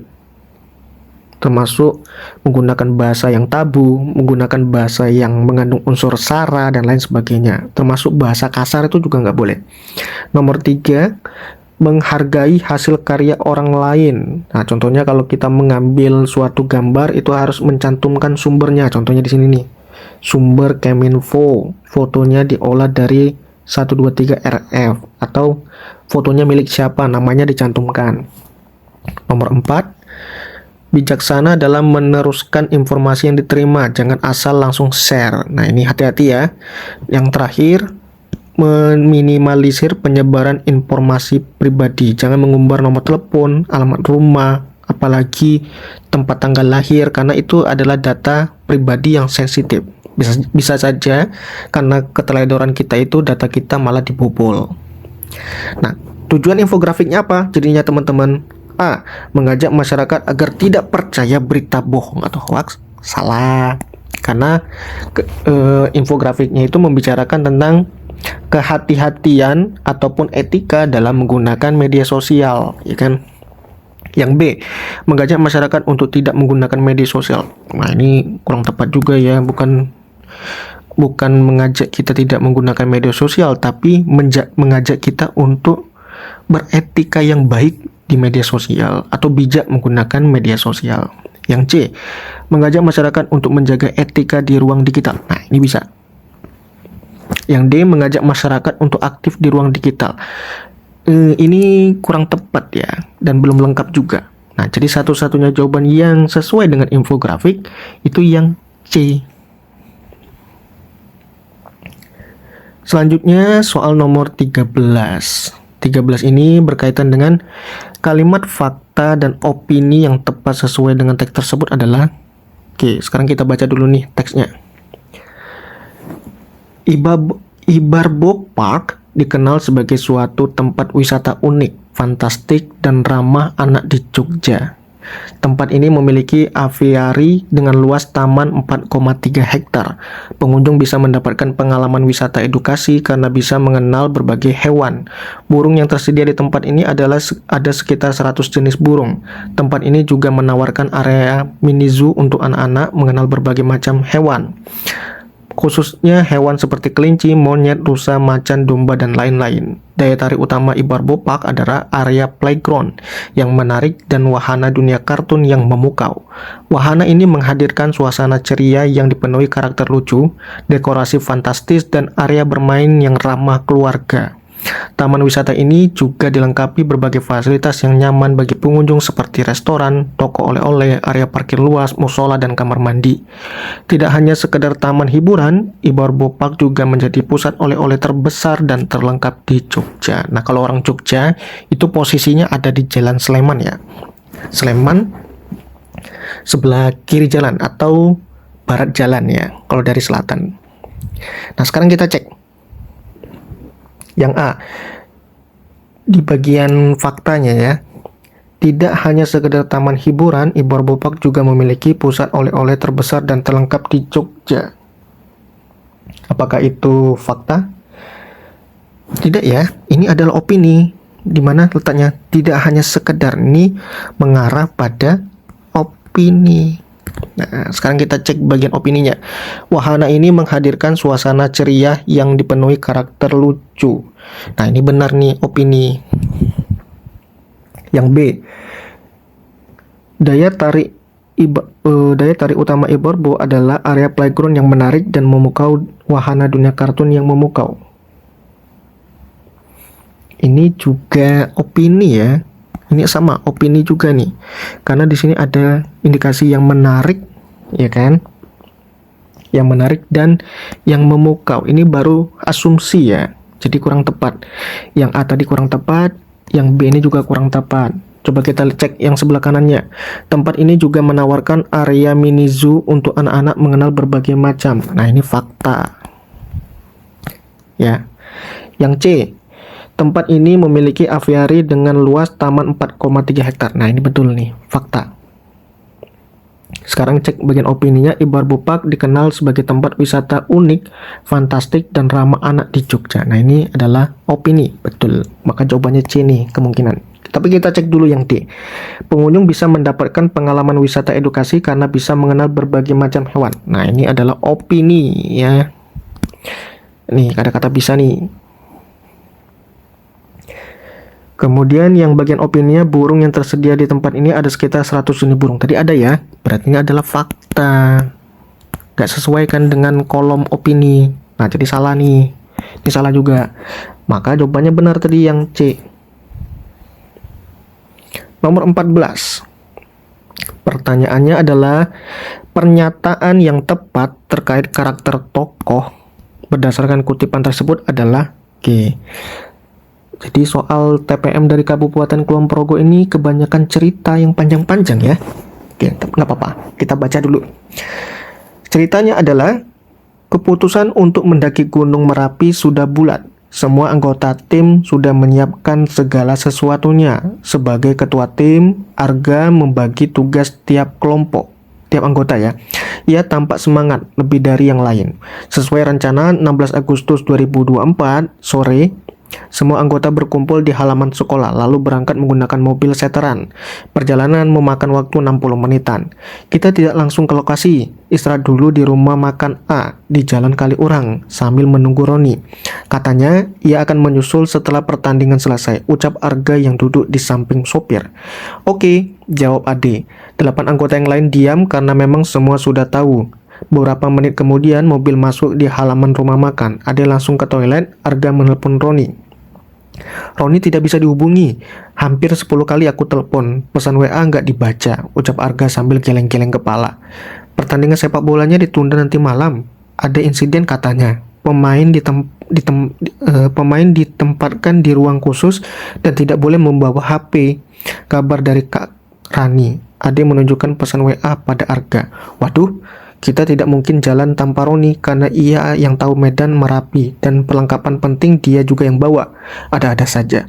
termasuk menggunakan bahasa yang tabu, menggunakan bahasa yang mengandung unsur sara dan lain sebagainya, termasuk bahasa kasar itu juga nggak boleh. Nomor 3, menghargai hasil karya orang lain. Nah, contohnya kalau kita mengambil suatu gambar itu harus mencantumkan sumbernya. Contohnya di sini nih, sumber Keminfo, fotonya diolah dari 123 RF, atau fotonya milik siapa, namanya dicantumkan. Nomor 4, bijaksana dalam meneruskan informasi yang diterima, jangan asal langsung share. Nah, ini hati-hati ya. Yang terakhir, meminimalisir penyebaran informasi pribadi, jangan mengumbar nomor telepon, alamat rumah, apalagi tempat tanggal lahir, karena itu adalah data pribadi yang sensitif. Bisa saja karena keteledoran kita itu data kita malah dibobol. Nah, tujuan infografiknya apa jadinya teman-teman? A, mengajak masyarakat agar tidak percaya berita bohong atau hoax. Salah, karena infografiknya itu membicarakan tentang kehati-hatian ataupun etika dalam menggunakan media sosial, ya kan? Yang B, mengajak masyarakat untuk tidak menggunakan media sosial. Nah, ini kurang tepat juga ya, bukan mengajak kita tidak menggunakan media sosial, tapi mengajak kita untuk beretika yang baik di media sosial atau bijak menggunakan media sosial. Yang C, mengajak masyarakat untuk menjaga etika di ruang digital. Nah, ini bisa. Yang D, mengajak masyarakat untuk aktif di ruang digital. Ini kurang tepat ya, dan belum lengkap juga. Nah, jadi satu-satunya jawaban yang sesuai dengan infografik itu yang C. Selanjutnya soal nomor 13. 13 ini berkaitan dengan kalimat fakta dan opini yang tepat sesuai dengan teks tersebut adalah. Oke, sekarang kita baca dulu nih teksnya. Ibarbo Park dikenal sebagai suatu tempat wisata unik, fantastik, dan ramah anak di Jogja. Tempat ini memiliki aviari dengan luas taman 4,3 hektar. Pengunjung bisa mendapatkan pengalaman wisata edukasi karena bisa mengenal berbagai hewan. Burung yang tersedia di tempat ini ada sekitar 100 jenis burung. Tempat ini juga menawarkan area mini zoo untuk anak-anak mengenal berbagai macam hewan, khususnya hewan seperti kelinci, monyet, rusa, macan, domba, dan lain-lain. Daya tarik utama Ibarbo Park adalah area playground yang menarik dan wahana dunia kartun yang memukau. Wahana ini menghadirkan suasana ceria yang dipenuhi karakter lucu, dekorasi fantastis, dan area bermain yang ramah keluarga. Taman wisata ini juga dilengkapi berbagai fasilitas yang nyaman bagi pengunjung seperti restoran, toko oleh-oleh, area parkir luas, musola, dan kamar mandi. Tidak hanya sekedar taman hiburan, Iborbo Park juga menjadi pusat oleh-oleh terbesar dan terlengkap di Jogja. Nah, kalau orang Jogja itu posisinya ada di Jalan Sleman ya. Sleman sebelah kiri jalan atau barat jalan ya, kalau dari selatan. Nah, sekarang kita cek. Yang A, di bagian faktanya ya, tidak hanya sekedar taman hiburan, Iborbo Park juga memiliki pusat oleh-oleh terbesar dan terlengkap di Jogja. Apakah itu fakta? Tidak ya, ini adalah opini. Di mana letaknya tidak hanya sekedar, ini mengarah pada opini. Nah, sekarang kita cek bagian opininya. Wahana ini menghadirkan suasana ceria yang dipenuhi karakter lucu. Nah, ini benar nih opini. Yang B, daya tarik utama Iborbo adalah area playground yang menarik dan memukau, wahana dunia kartun yang memukau. Ini juga opini ya. Ini sama opini juga nih, karena di sini ada indikasi yang menarik, ya kan? Yang menarik dan yang memukau. Ini baru asumsi ya, jadi kurang tepat. Yang A tadi kurang tepat, yang B ini juga kurang tepat. Coba kita cek yang sebelah kanannya. Tempat ini juga menawarkan area mini zoo untuk anak-anak mengenal berbagai macam. Nah, ini fakta. Ya. Yang C, tempat ini memiliki aviari dengan luas taman 4,3 hektar. Nah, ini betul nih, fakta. Sekarang cek bagian opininya. Iborbo Park dikenal sebagai tempat wisata unik, fantastik, dan ramah anak di Jogja. Nah, ini adalah opini, betul. Maka jawabannya C nih, kemungkinan. Tapi kita cek dulu yang D. Pengunjung bisa mendapatkan pengalaman wisata edukasi karena bisa mengenal berbagai macam hewan. Nah, ini adalah opini ya. Nih, kata-kata bisa nih. Kemudian yang bagian opininya, burung yang tersedia di tempat ini ada sekitar 100 unit burung. Tadi ada ya, berarti ini adalah fakta. Gak sesuai kan dengan kolom opini. Nah, jadi salah nih. Ini salah juga. Maka jawabannya benar tadi yang C. Nomor 14. Pertanyaannya adalah pernyataan yang tepat terkait karakter tokoh berdasarkan kutipan tersebut adalah G. Jadi soal TPM dari Kabupaten Kulon Progo ini kebanyakan cerita yang panjang-panjang ya. Oke, nggak apa-apa. Kita baca dulu. Ceritanya adalah keputusan untuk mendaki Gunung Merapi sudah bulat. Semua anggota tim sudah menyiapkan segala sesuatunya. Sebagai ketua tim, Arga membagi tugas tiap kelompok, tiap anggota ya. Ia tampak semangat lebih dari yang lain. Sesuai rencana 16 Agustus 2024 sore, semua anggota berkumpul di halaman sekolah lalu berangkat menggunakan mobil seteran. Perjalanan memakan waktu 60 menitan. Kita tidak langsung ke lokasi, istirahat dulu di rumah makan A di Jalan Kaliurang sambil menunggu Roni. Katanya ia akan menyusul setelah pertandingan selesai, ucap Arga yang duduk di samping sopir. Oke, jawab Ade. 8 anggota yang lain diam karena memang semua sudah tahu. Beberapa menit kemudian mobil masuk di halaman rumah makan. Ade langsung ke toilet. Arga menelpon Roni. Roni tidak bisa dihubungi. Hampir 10 kali aku telepon. Pesan WA nggak dibaca, ucap Arga sambil geleng-geleng kepala. Pertandingan sepak bolanya ditunda nanti malam. Ada insiden katanya. Pemain ditempatkan di ruang khusus dan tidak boleh membawa HP. Kabar dari Kak Rani. Ade menunjukkan pesan WA pada Arga. Waduh, kita tidak mungkin jalan tanpa Roni karena ia yang tahu medan Merapi dan perlengkapan penting dia juga yang bawa. Ada-ada saja.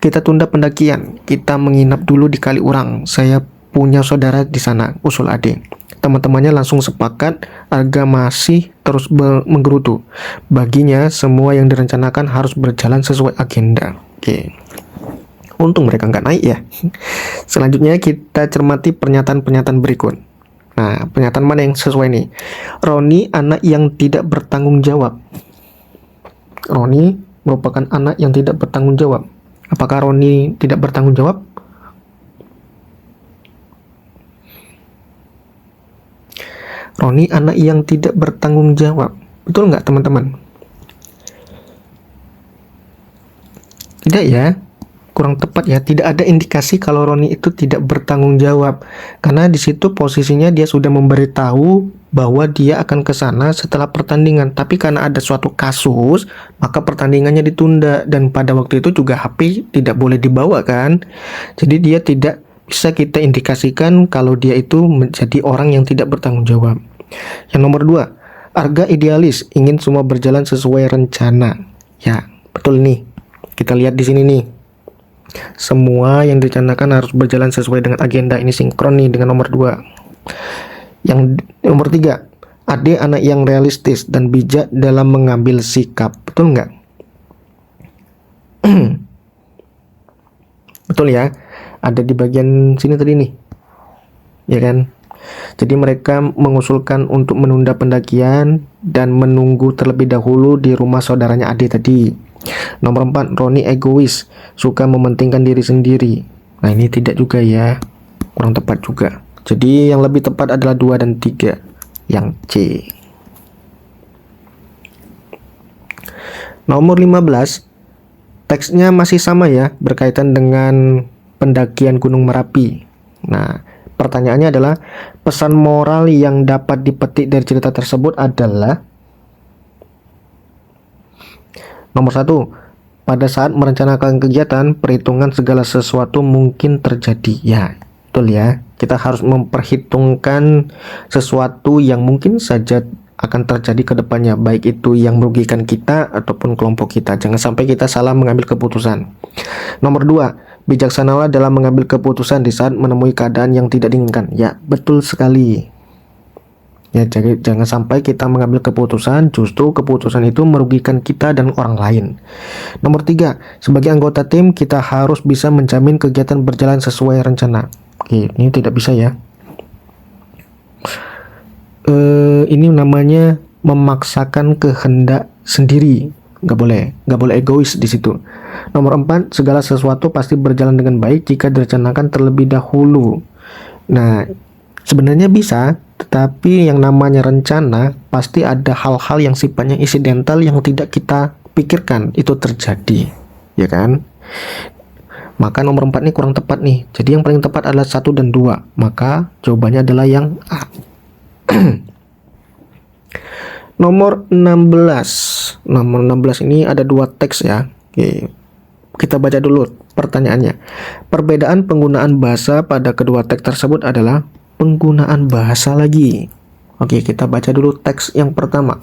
Kita tunda pendakian. Kita menginap dulu di Kaliurang. Saya punya saudara di sana, usul Ade. Teman-temannya langsung sepakat. Arga masih terus menggerutu. Baginya semua yang direncanakan harus berjalan sesuai agenda. Oke. Untung mereka nggak naik ya. Selanjutnya kita cermati pernyataan-pernyataan berikut. Nah, pernyataan mana yang sesuai nih? Roni anak yang tidak bertanggung jawab. Roni merupakan anak yang tidak bertanggung jawab. Apakah Roni tidak bertanggung jawab? Roni anak yang tidak bertanggung jawab. Betul nggak teman-teman? Tidak ya, kurang tepat ya. Tidak ada indikasi kalau Roni itu tidak bertanggung jawab, karena di situ posisinya dia sudah memberitahu bahwa dia akan ke sana setelah pertandingan. Tapi karena ada suatu kasus, maka pertandingannya ditunda, dan pada waktu itu juga HP tidak boleh dibawa kan. Jadi dia tidak bisa kita indikasikan kalau dia itu menjadi orang yang tidak bertanggung jawab. Yang nomor 2, Arga idealis, ingin semua berjalan sesuai rencana. Ya, betul nih. Kita lihat di sini nih. Semua yang direncanakan harus berjalan sesuai dengan agenda. Ini sinkron nih dengan nomor 2. Yang nomor 3, Ade anak yang realistis dan bijak dalam mengambil sikap. Betul nggak? Betul ya. Ada di bagian sini tadi nih. Ya kan? Jadi mereka mengusulkan untuk menunda pendakian dan menunggu terlebih dahulu di rumah saudaranya Ade tadi. Nomor 4, Roni egois, suka mementingkan diri sendiri. Nah, ini tidak juga ya, kurang tepat juga. Jadi yang lebih tepat adalah 2 dan 3, yang C. Nomor 15, teksnya masih sama ya, berkaitan dengan pendakian Gunung Merapi. Nah, pertanyaannya adalah, pesan moral yang dapat dipetik dari cerita tersebut adalah: nomor 1, pada saat merencanakan kegiatan, perhitungan segala sesuatu mungkin terjadi. Ya, betul ya. Kita harus memperhitungkan sesuatu yang mungkin saja akan terjadi ke depannya, baik itu yang merugikan kita ataupun kelompok kita. Jangan sampai kita salah mengambil keputusan. Nomor 2, bijaksanalah dalam mengambil keputusan di saat menemui keadaan yang tidak diinginkan. Ya, betul sekali. Ya, jadi jangan sampai kita mengambil keputusan, justru keputusan itu merugikan kita dan orang lain. Nomor 3, sebagai anggota tim kita harus bisa menjamin kegiatan berjalan sesuai rencana. Oke, ini tidak bisa ya. Ini namanya memaksakan kehendak sendiri. Nggak boleh egois di situ. Nomor 4, segala sesuatu pasti berjalan dengan baik jika direncanakan terlebih dahulu. Nah, sebenarnya bisa, tetapi yang namanya rencana pasti ada hal-hal yang sifatnya insidental yang tidak kita pikirkan itu terjadi, ya kan? Maka nomor 4 ini kurang tepat nih. Jadi yang paling tepat adalah 1 dan 2. Maka jawabannya adalah yang A. Nomor 16. Nomor 16 ini ada 2 teks ya. Oke. Kita baca dulu pertanyaannya. Perbedaan penggunaan bahasa pada kedua teks tersebut adalah penggunaan bahasa lagi. Oke, kita baca dulu teks yang pertama.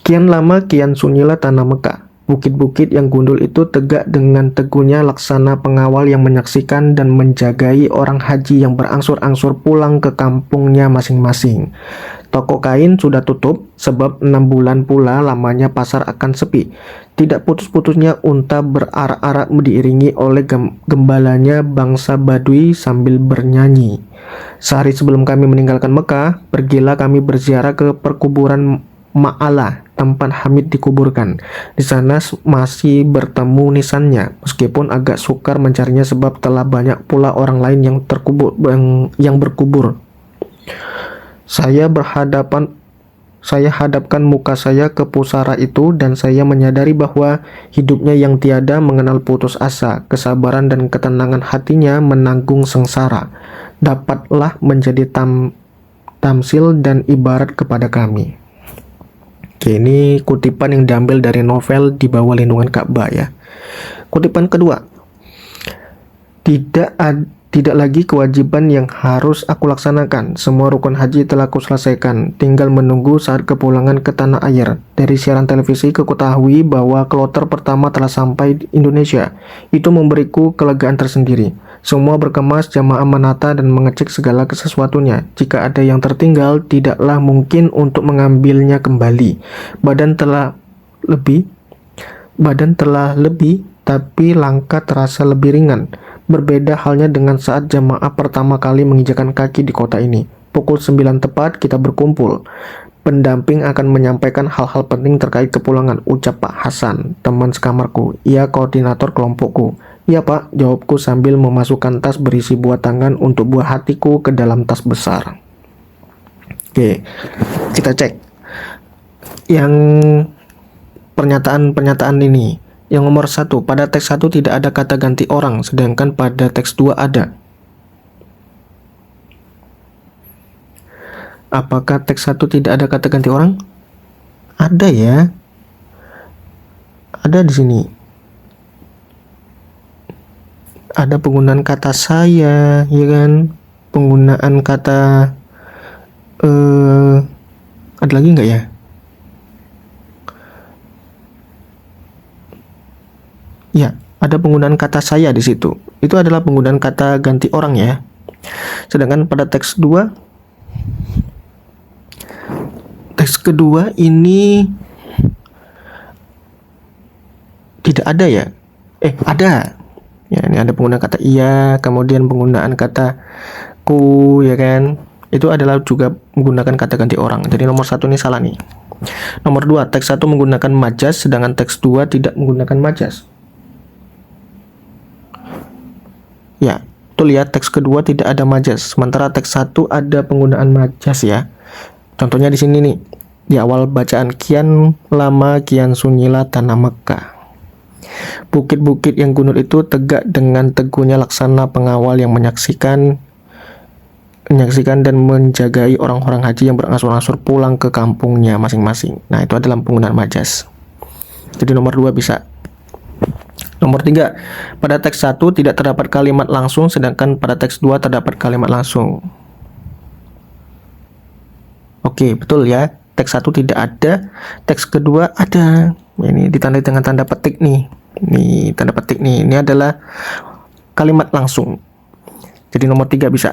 Kian lama kian sunyilah tanah Mekah. Bukit-bukit yang gundul itu tegak dengan teguhnya laksana pengawal yang menyaksikan dan menjagai orang haji yang berangsur-angsur pulang ke kampungnya masing-masing. Toko kain sudah tutup, sebab 6 bulan pula lamanya pasar akan sepi. Tidak putus-putusnya unta berarak-arak diiringi oleh gembalanya bangsa Badui sambil bernyanyi. Sehari sebelum kami meninggalkan Mekah, pergilah kami berziarah ke perkuburan Ma'ala, tempat Hamid dikuburkan. Di sana masih bertemu nisannya, meskipun agak sukar mencarinya sebab telah banyak pula orang lain yang berkubur. Saya hadapkan muka saya ke pusara itu dan saya menyadari bahwa hidupnya yang tiada mengenal putus asa, kesabaran dan ketenangan hatinya menanggung sengsara, dapatlah menjadi tamsil dan ibarat kepada kami. Oke, ini kutipan yang diambil dari novel Di Bawah Lindungan Ka'bah ya. Kutipan kedua. Tidak lagi kewajiban yang harus aku laksanakan. Semua rukun haji telah aku selesaikan. Tinggal menunggu saat kepulangan ke tanah air. Dari siaran televisi ketahui bahwa kloter pertama telah sampai di Indonesia. Itu memberiku kelegaan tersendiri. Semua berkemas, jamaah menata dan mengecek segala sesuatunya. Jika ada yang tertinggal, tidaklah mungkin untuk mengambilnya kembali. Badan telah lebih, tapi langkah terasa lebih ringan. Berbeda halnya dengan saat jamaah pertama kali menginjakan kaki di kota ini. Pukul 9 tepat kita berkumpul. Pendamping akan menyampaikan hal-hal penting terkait kepulangan, ucap Pak Hasan, teman sekamarku. Ia koordinator kelompokku. Iya Pak, jawabku sambil memasukkan tas berisi buah tangan untuk buah hatiku ke dalam tas besar. Oke, kita cek yang pernyataan ini. Yang nomor 1, pada teks 1 tidak ada kata ganti orang, sedangkan pada teks 2 ada. Apakah teks 1 tidak ada kata ganti orang? Ada ya. Ada di sini. Ada penggunaan kata saya, ya kan? Penggunaan kata ada lagi nggak ya? Ya, ada penggunaan kata saya di situ. Itu adalah penggunaan kata ganti orang ya. Sedangkan pada teks kedua ini tidak ada ya. Ada. Ya, ini ada penggunaan kata iya, kemudian penggunaan kata ku, ya kan? Itu adalah juga menggunakan kata ganti orang. Jadi nomor 1 ini salah nih. Nomor 2, teks 1 menggunakan majas, sedangkan teks 2 tidak menggunakan majas. Ya, tuh lihat teks kedua tidak ada majas, sementara teks 1 ada penggunaan majas ya. Contohnya di sini nih, di awal bacaan, kian lama kian sunyilah tanah Mekah. Bukit-bukit yang gunung itu tegak dengan teguhnya laksana pengawal yang menyaksikan dan menjagai orang-orang haji yang berangsur-angsur pulang ke kampungnya masing-masing. Nah, itu adalah penggunaan majas. Jadi nomor 2 bisa. Nomor 3, pada teks 1 tidak terdapat kalimat langsung, sedangkan pada teks 2 terdapat kalimat langsung. Oke, betul ya. Teks 1 tidak ada, teks kedua ada. Ini ditandai dengan tanda petik nih. Nih, tanda petik nih. Ini adalah kalimat langsung. Jadi nomor 3 bisa.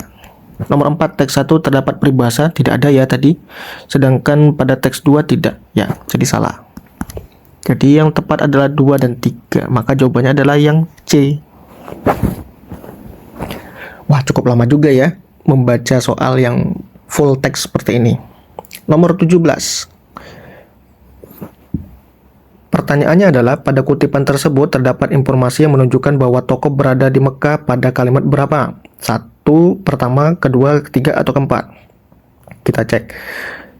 Nomor 4, teks 1 terdapat peribahasa, tidak ada ya tadi. Sedangkan pada teks 2 tidak. Ya, jadi salah. Jadi yang tepat adalah 2 dan 3. Maka jawabannya adalah yang C. Wah, cukup lama juga ya membaca soal yang full teks seperti ini. Nomor 17. Pertanyaannya adalah, pada kutipan tersebut terdapat informasi yang menunjukkan bahwa tokoh berada di Mekah pada kalimat berapa? 1, pertama, kedua, ketiga, atau keempat? Kita cek.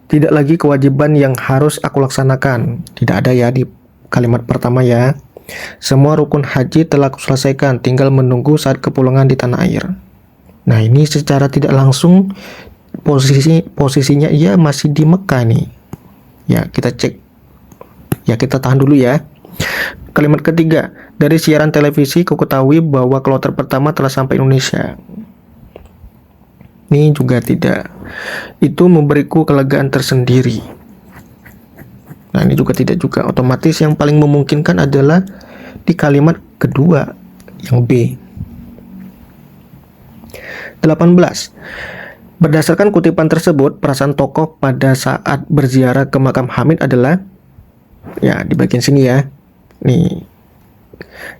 Tidak lagi kewajiban yang harus aku laksanakan. Tidak ada ya di kalimat pertama ya. Semua rukun haji telah kuselesaikan, tinggal menunggu saat kepulangan di tanah air. Nah, ini secara tidak langsung posisinya ia masih di Mekah nih. Ya, kita cek. Ya, kita tahan dulu ya. Kalimat ketiga, dari siaran televisi ku ketahui bahwa kloter pertama telah sampai Indonesia. Ini juga tidak. Itu memberiku kelegaan tersendiri. Nah, ini juga tidak juga. Otomatis yang paling memungkinkan adalah di kalimat kedua, yang B. 18. Berdasarkan kutipan tersebut, perasaan tokoh pada saat berziarah ke makam Hamid adalah, ya di bagian sini ya. Nih,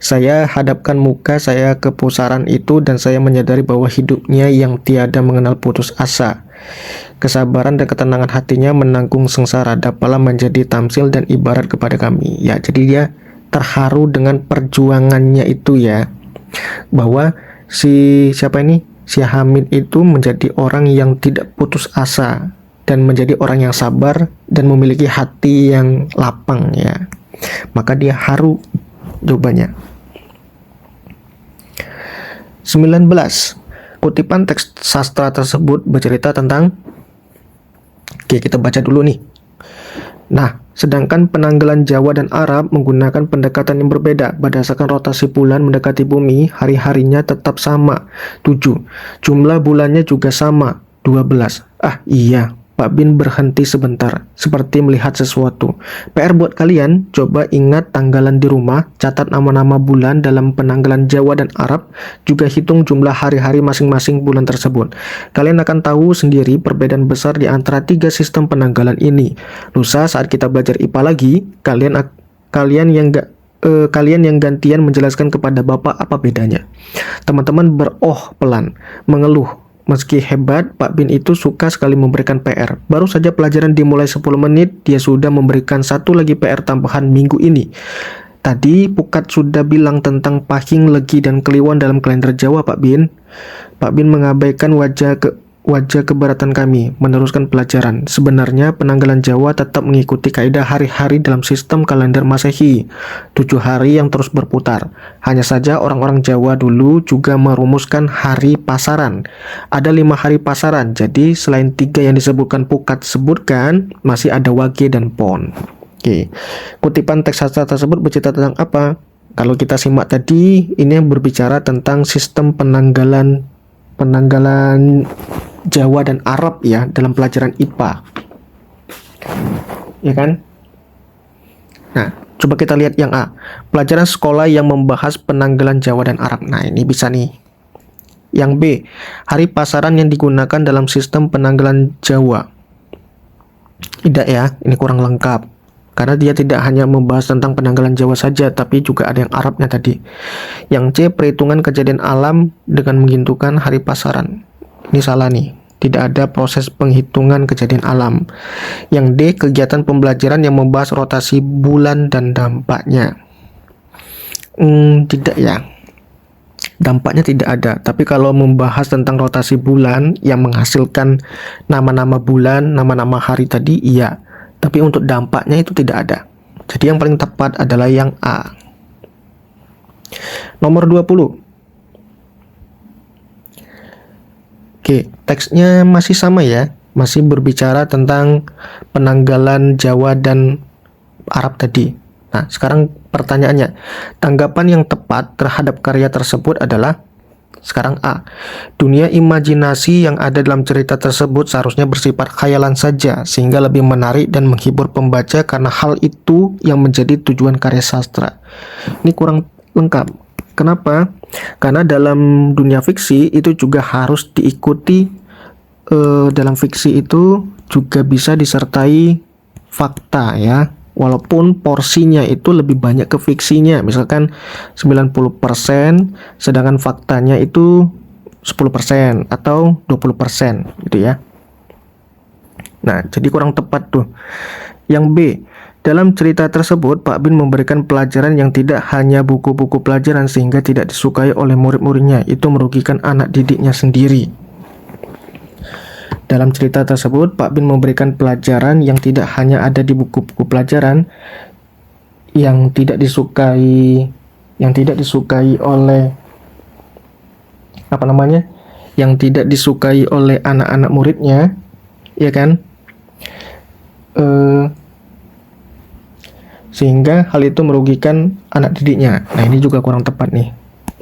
saya hadapkan muka saya ke pusaran itu dan saya menyadari bahwa hidupnya yang tiada mengenal putus asa. Kesabaran dan ketenangan hatinya menanggung sengsara dapalah menjadi tamsil dan ibarat kepada kami. Ya, jadi dia terharu dengan perjuangannya itu ya. Bahwa si Hamid itu menjadi orang yang tidak putus asa dan menjadi orang yang sabar dan memiliki hati yang lapang ya. Maka dia haru jawabannya. 19. Kutipan teks sastra tersebut bercerita tentang, oke, kita baca dulu nih. Nah, sedangkan penanggalan Jawa dan Arab menggunakan pendekatan yang berbeda. Berdasarkan rotasi bulan mendekati bumi, hari-harinya tetap sama, 7. Jumlah bulannya juga sama, 12. Ah iya, Pak Bin berhenti sebentar, seperti melihat sesuatu. PR buat kalian, coba ingat tanggalan di rumah, catat nama-nama bulan dalam penanggalan Jawa dan Arab, juga hitung jumlah hari-hari masing-masing bulan tersebut. Kalian akan tahu sendiri perbedaan besar di antara 3 sistem penanggalan ini. Lusa saat kita belajar IPA lagi, kalian yang gantian menjelaskan kepada Bapak apa bedanya. Teman-teman pelan, mengeluh. Meski hebat, Pak Bin itu suka sekali memberikan PR. Baru saja pelajaran dimulai 10 menit, dia sudah memberikan satu lagi PR tambahan minggu ini. Tadi Pukat sudah bilang tentang pahing, legi, dan kliwon dalam kalender Jawa, Pak Bin. Pak Bin mengabaikan wajah keberatan kami meneruskan pelajaran. Sebenarnya penanggalan Jawa tetap mengikuti kaidah hari-hari dalam sistem kalender Masehi, 7 hari yang terus berputar. Hanya saja orang-orang Jawa dulu juga merumuskan hari pasaran. Ada 5 hari pasaran, jadi selain 3 yang disebutkan Pukat sebutkan, masih ada Wage dan Pon. Oke, kutipan teks sastra tersebut bercerita tentang apa? Kalau kita simak tadi, ini berbicara tentang sistem penanggalan Jawa dan Arab ya dalam pelajaran IPA. Ya kan? Nah, coba kita lihat yang A. Pelajaran sekolah yang membahas penanggalan Jawa dan Arab. Nah, ini bisa nih. Yang B. Hari pasaran yang digunakan dalam sistem penanggalan Jawa. Tidak ya, ini kurang lengkap. Karena dia tidak hanya membahas tentang penanggalan Jawa saja, tapi juga ada yang Arabnya tadi. Yang C. Perhitungan kejadian alam dengan menghitungkan hari pasaran. Ini salah nih. Tidak ada proses penghitungan kejadian alam. Yang D. Kegiatan pembelajaran yang membahas rotasi bulan dan dampaknya. Tidak ya. Dampaknya tidak ada. Tapi kalau membahas tentang rotasi bulan yang menghasilkan nama-nama bulan, nama-nama hari tadi, iya. Tapi untuk dampaknya itu tidak ada. Jadi yang paling tepat adalah yang A. Nomor 20. Oke, teksnya masih sama ya. Masih berbicara tentang penanggalan Jawa dan Arab tadi. Nah, sekarang pertanyaannya. Tanggapan yang tepat terhadap karya tersebut adalah sekarang A. Dunia imajinasi yang ada dalam cerita tersebut seharusnya bersifat khayalan saja sehingga lebih menarik dan menghibur pembaca karena hal itu yang menjadi tujuan karya sastra. Ini kurang lengkap. Kenapa? Karena dalam dunia fiksi itu juga harus diikuti dalam fiksi itu juga bisa disertai fakta ya. Walaupun porsinya itu lebih banyak ke fiksinya, misalkan 90%, sedangkan faktanya itu 10% atau 20% gitu ya. Nah, jadi kurang tepat tuh. Yang B, dalam cerita tersebut Pak Bin memberikan pelajaran yang tidak hanya buku-buku pelajaran sehingga tidak disukai oleh murid-muridnya, itu merugikan anak didiknya sendiri. Dalam cerita tersebut, Pak Bin memberikan pelajaran yang tidak hanya ada di buku-buku pelajaran yang tidak disukai oleh yang tidak disukai oleh anak-anak muridnya, ya kan? Sehingga hal itu merugikan anak didiknya. Nah, ini juga kurang tepat nih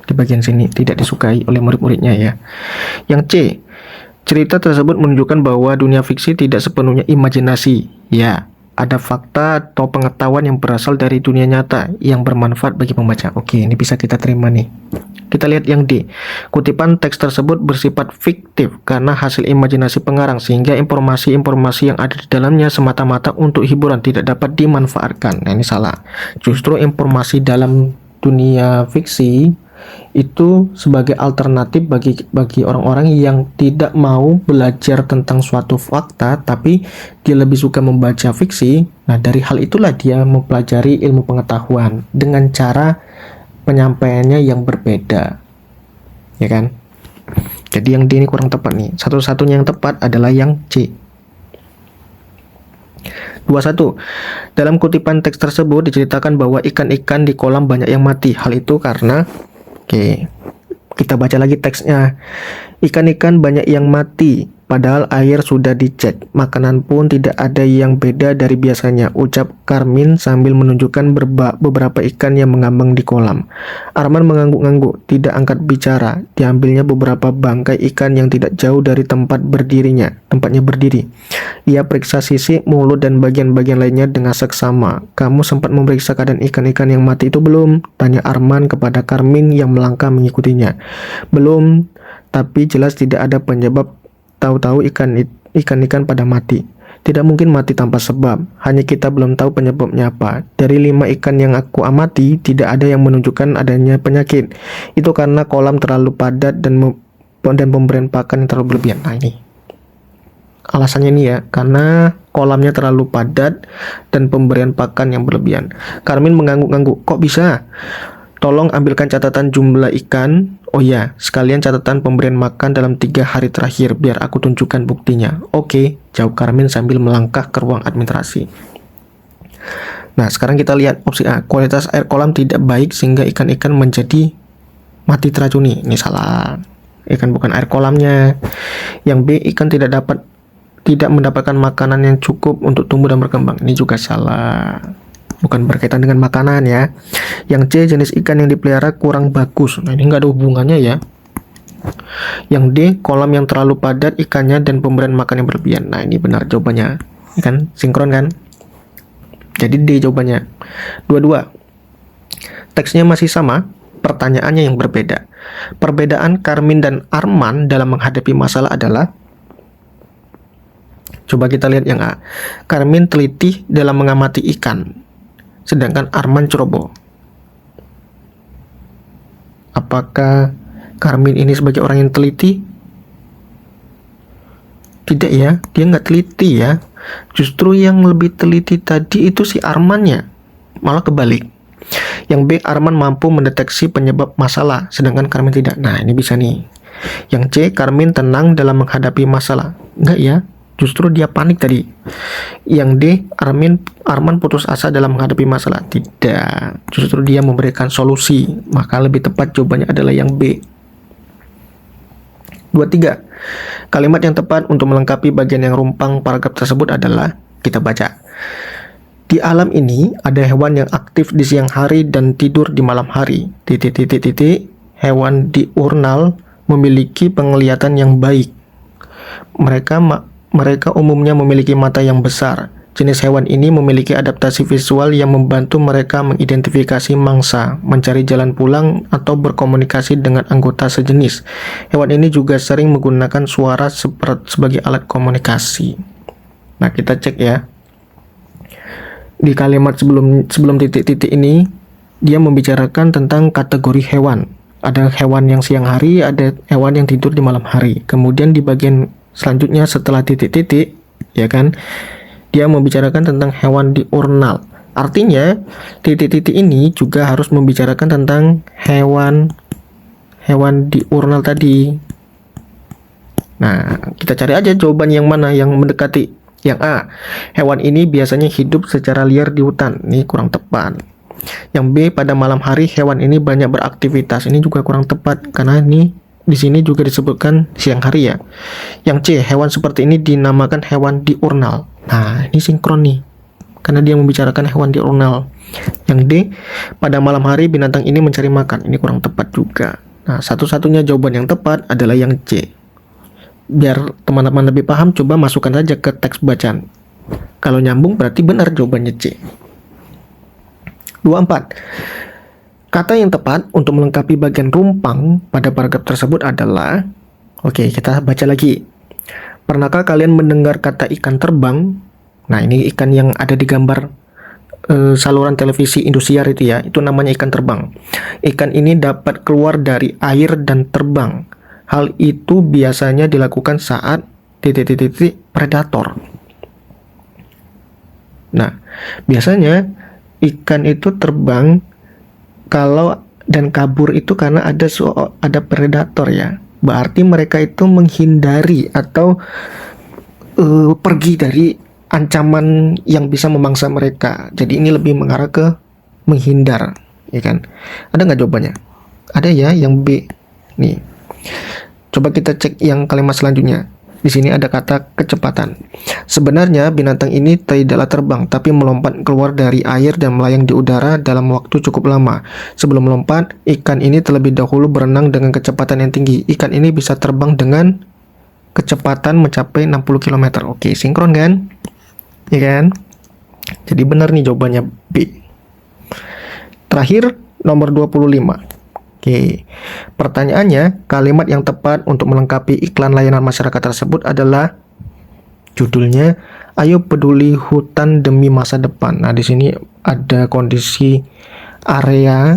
di bagian sini, tidak disukai oleh murid-muridnya ya. Yang C, cerita tersebut menunjukkan bahwa dunia fiksi tidak sepenuhnya imajinasi. Ya, ada fakta atau pengetahuan yang berasal dari dunia nyata yang bermanfaat bagi pembaca. Oke, ini bisa kita terima nih. Kita lihat yang D. Kutipan teks tersebut bersifat fiktif karena hasil imajinasi pengarang sehingga informasi-informasi yang ada di dalamnya semata-mata untuk hiburan tidak dapat dimanfaatkan. Nah, ini salah. Justru informasi dalam dunia fiksi itu sebagai alternatif bagi orang-orang yang tidak mau belajar tentang suatu fakta tapi dia lebih suka membaca fiksi. Nah, dari hal itulah dia mempelajari ilmu pengetahuan dengan cara penyampaiannya yang berbeda, ya kan? Jadi yang D ini kurang tepat nih. Satu-satunya yang tepat adalah yang C. 21. Dalam kutipan teks tersebut diceritakan bahwa ikan-ikan di kolam banyak yang mati. Hal itu karena Oke, kita baca lagi teksnya. Ikan-ikan banyak yang mati, padahal air sudah dicek. Makanan pun tidak ada yang beda dari biasanya, ucap Karmin sambil menunjukkan beberapa ikan yang mengambang di kolam. Arman mengangguk-angguk, tidak angkat bicara. Diambilnya beberapa bangkai ikan yang tidak jauh dari tempatnya berdiri. Ia periksa sisi, mulut, dan bagian-bagian lainnya dengan seksama. Kamu sempat memeriksa keadaan ikan-ikan yang mati itu belum? Tanya Arman kepada Karmin yang melangkah mengikutinya. Belum, tapi jelas tidak ada penyebab. Tahu-tahu ikan-ikan pada mati. Tidak mungkin mati tanpa sebab. Hanya kita belum tahu penyebabnya apa. Dari 5 ikan yang aku amati, tidak ada yang menunjukkan adanya penyakit. Itu karena kolam terlalu padat dan pemberian pakan yang terlalu berlebihan. Nah, ini alasannya ini ya, karena kolamnya terlalu padat dan pemberian pakan yang berlebihan. Karmin mengangguk-angguk. Kok bisa? Tolong ambilkan catatan jumlah ikan. Oh ya, sekalian catatan pemberian makan dalam 3 hari terakhir, biar aku tunjukkan buktinya. Oke, jawab Karmin sambil melangkah ke ruang administrasi. Nah, sekarang kita lihat opsi A. Kualitas air kolam tidak baik sehingga ikan-ikan menjadi mati teracuni. Ini salah. Ikan bukan air kolamnya. Yang B, ikan tidak mendapatkan makanan yang cukup untuk tumbuh dan berkembang. Ini juga salah. Bukan berkaitan dengan makanan ya. Yang C, jenis ikan yang dipelihara kurang bagus. Nah, ini nggak ada hubungannya ya. Yang D, kolam yang terlalu padat ikannya dan pemberian makan yang berlebihan. Nah, ini benar jawabannya. Ini kan sinkron kan? Jadi D jawabannya. Dua-dua. Teksnya masih sama, pertanyaannya yang berbeda. Perbedaan Karmin dan Arman dalam menghadapi masalah adalah, coba kita lihat yang A. Karmin teliti dalam mengamati ikan, sedangkan Arman ceroboh. Apakah Karmin ini sebagai orang yang teliti? Tidak ya, dia nggak teliti ya. Justru yang lebih teliti tadi itu si Armannya, malah kebalik. Yang B, Arman mampu mendeteksi penyebab masalah, sedangkan Karmin tidak. Nah, ini bisa nih. Yang C, Karmin tenang dalam menghadapi masalah. Enggak ya, justru dia panik tadi. Yang D, Arman putus asa dalam menghadapi masalah. Tidak, justru dia memberikan solusi. Maka lebih tepat jawabannya adalah yang B. 23. Kalimat yang tepat untuk melengkapi bagian yang rumpang paragraf tersebut adalah, kita baca. Di alam ini ada hewan yang aktif di siang hari dan tidur di malam hari. Hewan diurnal memiliki penglihatan yang baik. Mereka umumnya memiliki mata yang besar. Jenis hewan ini memiliki adaptasi visual yang membantu mereka mengidentifikasi mangsa, mencari jalan pulang, atau berkomunikasi dengan anggota sejenis. Hewan ini juga sering menggunakan suara sebagai alat komunikasi. Nah, kita cek ya. Di kalimat sebelum titik-titik ini, dia membicarakan tentang kategori hewan. Ada hewan yang siang hari, ada hewan yang tidur di malam hari. Kemudian di bagian selanjutnya setelah titik-titik, ya kan, dia membicarakan tentang hewan diurnal. Artinya, titik-titik ini juga harus membicarakan tentang hewan diurnal tadi. Nah, kita cari aja jawaban yang mana yang mendekati. Yang A, hewan ini biasanya hidup secara liar di hutan. Ini kurang tepat. Yang B, pada malam hari hewan ini banyak beraktivitas. Ini juga kurang tepat karena ini di sini juga disebutkan siang hari ya. Yang C, hewan seperti ini dinamakan hewan diurnal. Nah, ini sinkron nih, karena dia membicarakan hewan diurnal. Yang D, pada malam hari binatang ini mencari makan. Ini kurang tepat juga. Nah, satu-satunya jawaban yang tepat adalah yang C. Biar teman-teman lebih paham, coba masukkan saja ke teks bacaan. Kalau nyambung berarti benar jawabannya C. 24. Kata yang tepat untuk melengkapi bagian rumpang pada paragraf tersebut adalah, oke, kita baca lagi. Pernahkah kalian mendengar kata ikan terbang? Nah, ini ikan yang ada di gambar saluran televisi Indosiar itu ya, itu namanya ikan terbang. Ikan ini dapat keluar dari air dan terbang. Hal itu biasanya dilakukan saat predator. Nah, biasanya ikan itu terbang kalau dan kabur itu karena ada predator ya. Berarti mereka itu menghindari atau pergi dari ancaman yang bisa memangsa mereka. Jadi ini lebih mengarah ke menghindar, ya kan? Ada nggak jawabannya? Ada ya, yang B. Nih, coba kita cek yang kalimat selanjutnya. Di sini ada kata kecepatan. Sebenarnya binatang ini tidaklah terbang, tapi melompat keluar dari air dan melayang di udara dalam waktu cukup lama. Sebelum melompat, ikan ini terlebih dahulu berenang dengan kecepatan yang tinggi. Ikan ini bisa terbang dengan kecepatan mencapai 60 km. Oke, sinkron kan? Ya kan? Jadi benar nih jawabannya B. Terakhir, nomor 25. Oke, pertanyaannya, kalimat yang tepat untuk melengkapi iklan layanan masyarakat tersebut adalah judulnya, Ayo Peduli Hutan Demi Masa Depan. Nah, di sini ada kondisi area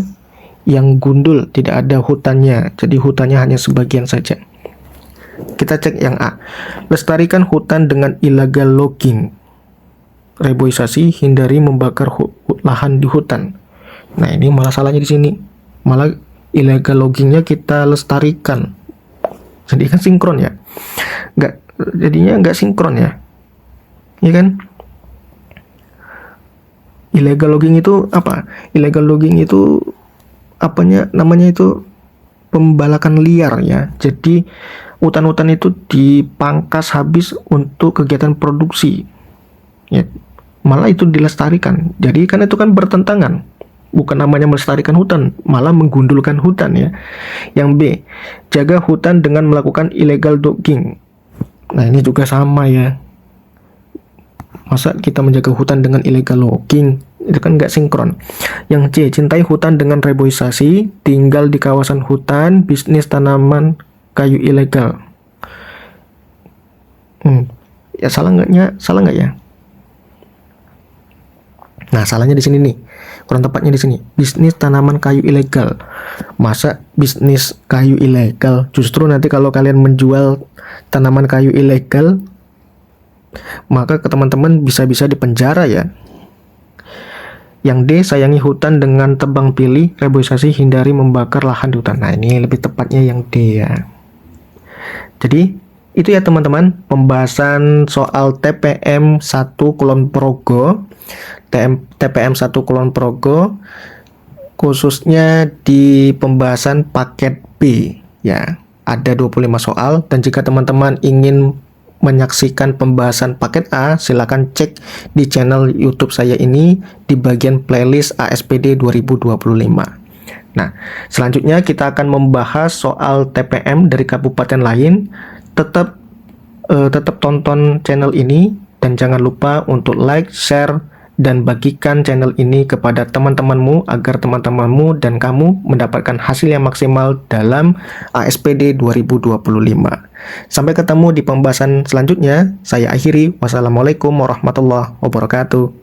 yang gundul, tidak ada hutannya. Jadi hutannya hanya sebagian saja. Kita cek yang A. Lestarikan hutan dengan illegal logging. Reboisasi, hindari membakar lahan di hutan. Nah, ini malah salahnya di sini. malah illegal loggingnya kita lestarikan. Jadi kan sinkron ya, jadinya nggak sinkron ya, iya kan? Illegal logging itu apa? Illegal logging itu namanya itu pembalakan liar ya. Jadi hutan-hutan itu dipangkas habis untuk kegiatan produksi. Ya, malah itu dilestarikan. Jadi kan itu kan bertentangan. Bukan namanya melestarikan hutan, malah menggundulkan hutan ya. Yang B, jaga hutan dengan melakukan illegal logging. Nah, ini juga sama ya. Masa kita menjaga hutan dengan illegal logging? Itu kan nggak sinkron. Yang C, cintai hutan dengan reboisasi, tinggal di kawasan hutan, bisnis tanaman kayu ilegal. Ya salah nggak ya? Nah, salahnya di sini nih. Kurang tepatnya di sini. Bisnis tanaman kayu ilegal. Masa bisnis kayu ilegal? Justru nanti kalau kalian menjual tanaman kayu ilegal, maka ke teman-teman bisa-bisa dipenjara ya. Yang D, sayangi hutan dengan tebang pilih, reboisasi, hindari membakar lahan di hutan. Nah, ini lebih tepatnya yang D ya. Jadi, itu ya teman-teman, pembahasan soal TPM 1 Kulon Progo. TPM 1 Kulon Progo khususnya di pembahasan paket B ya. Ada 25 soal, dan jika teman-teman ingin menyaksikan pembahasan paket A, silakan cek di channel YouTube saya ini di bagian playlist ASPD 2025. Nah, selanjutnya kita akan membahas soal TPM dari kabupaten lain. Tetap tonton channel ini, dan jangan lupa untuk like, share, dan bagikan channel ini kepada teman-temanmu agar teman-temanmu dan kamu mendapatkan hasil yang maksimal dalam ASPD 2025. Sampai ketemu di pembahasan selanjutnya. Saya akhiri. Wassalamualaikum warahmatullahi wabarakatuh.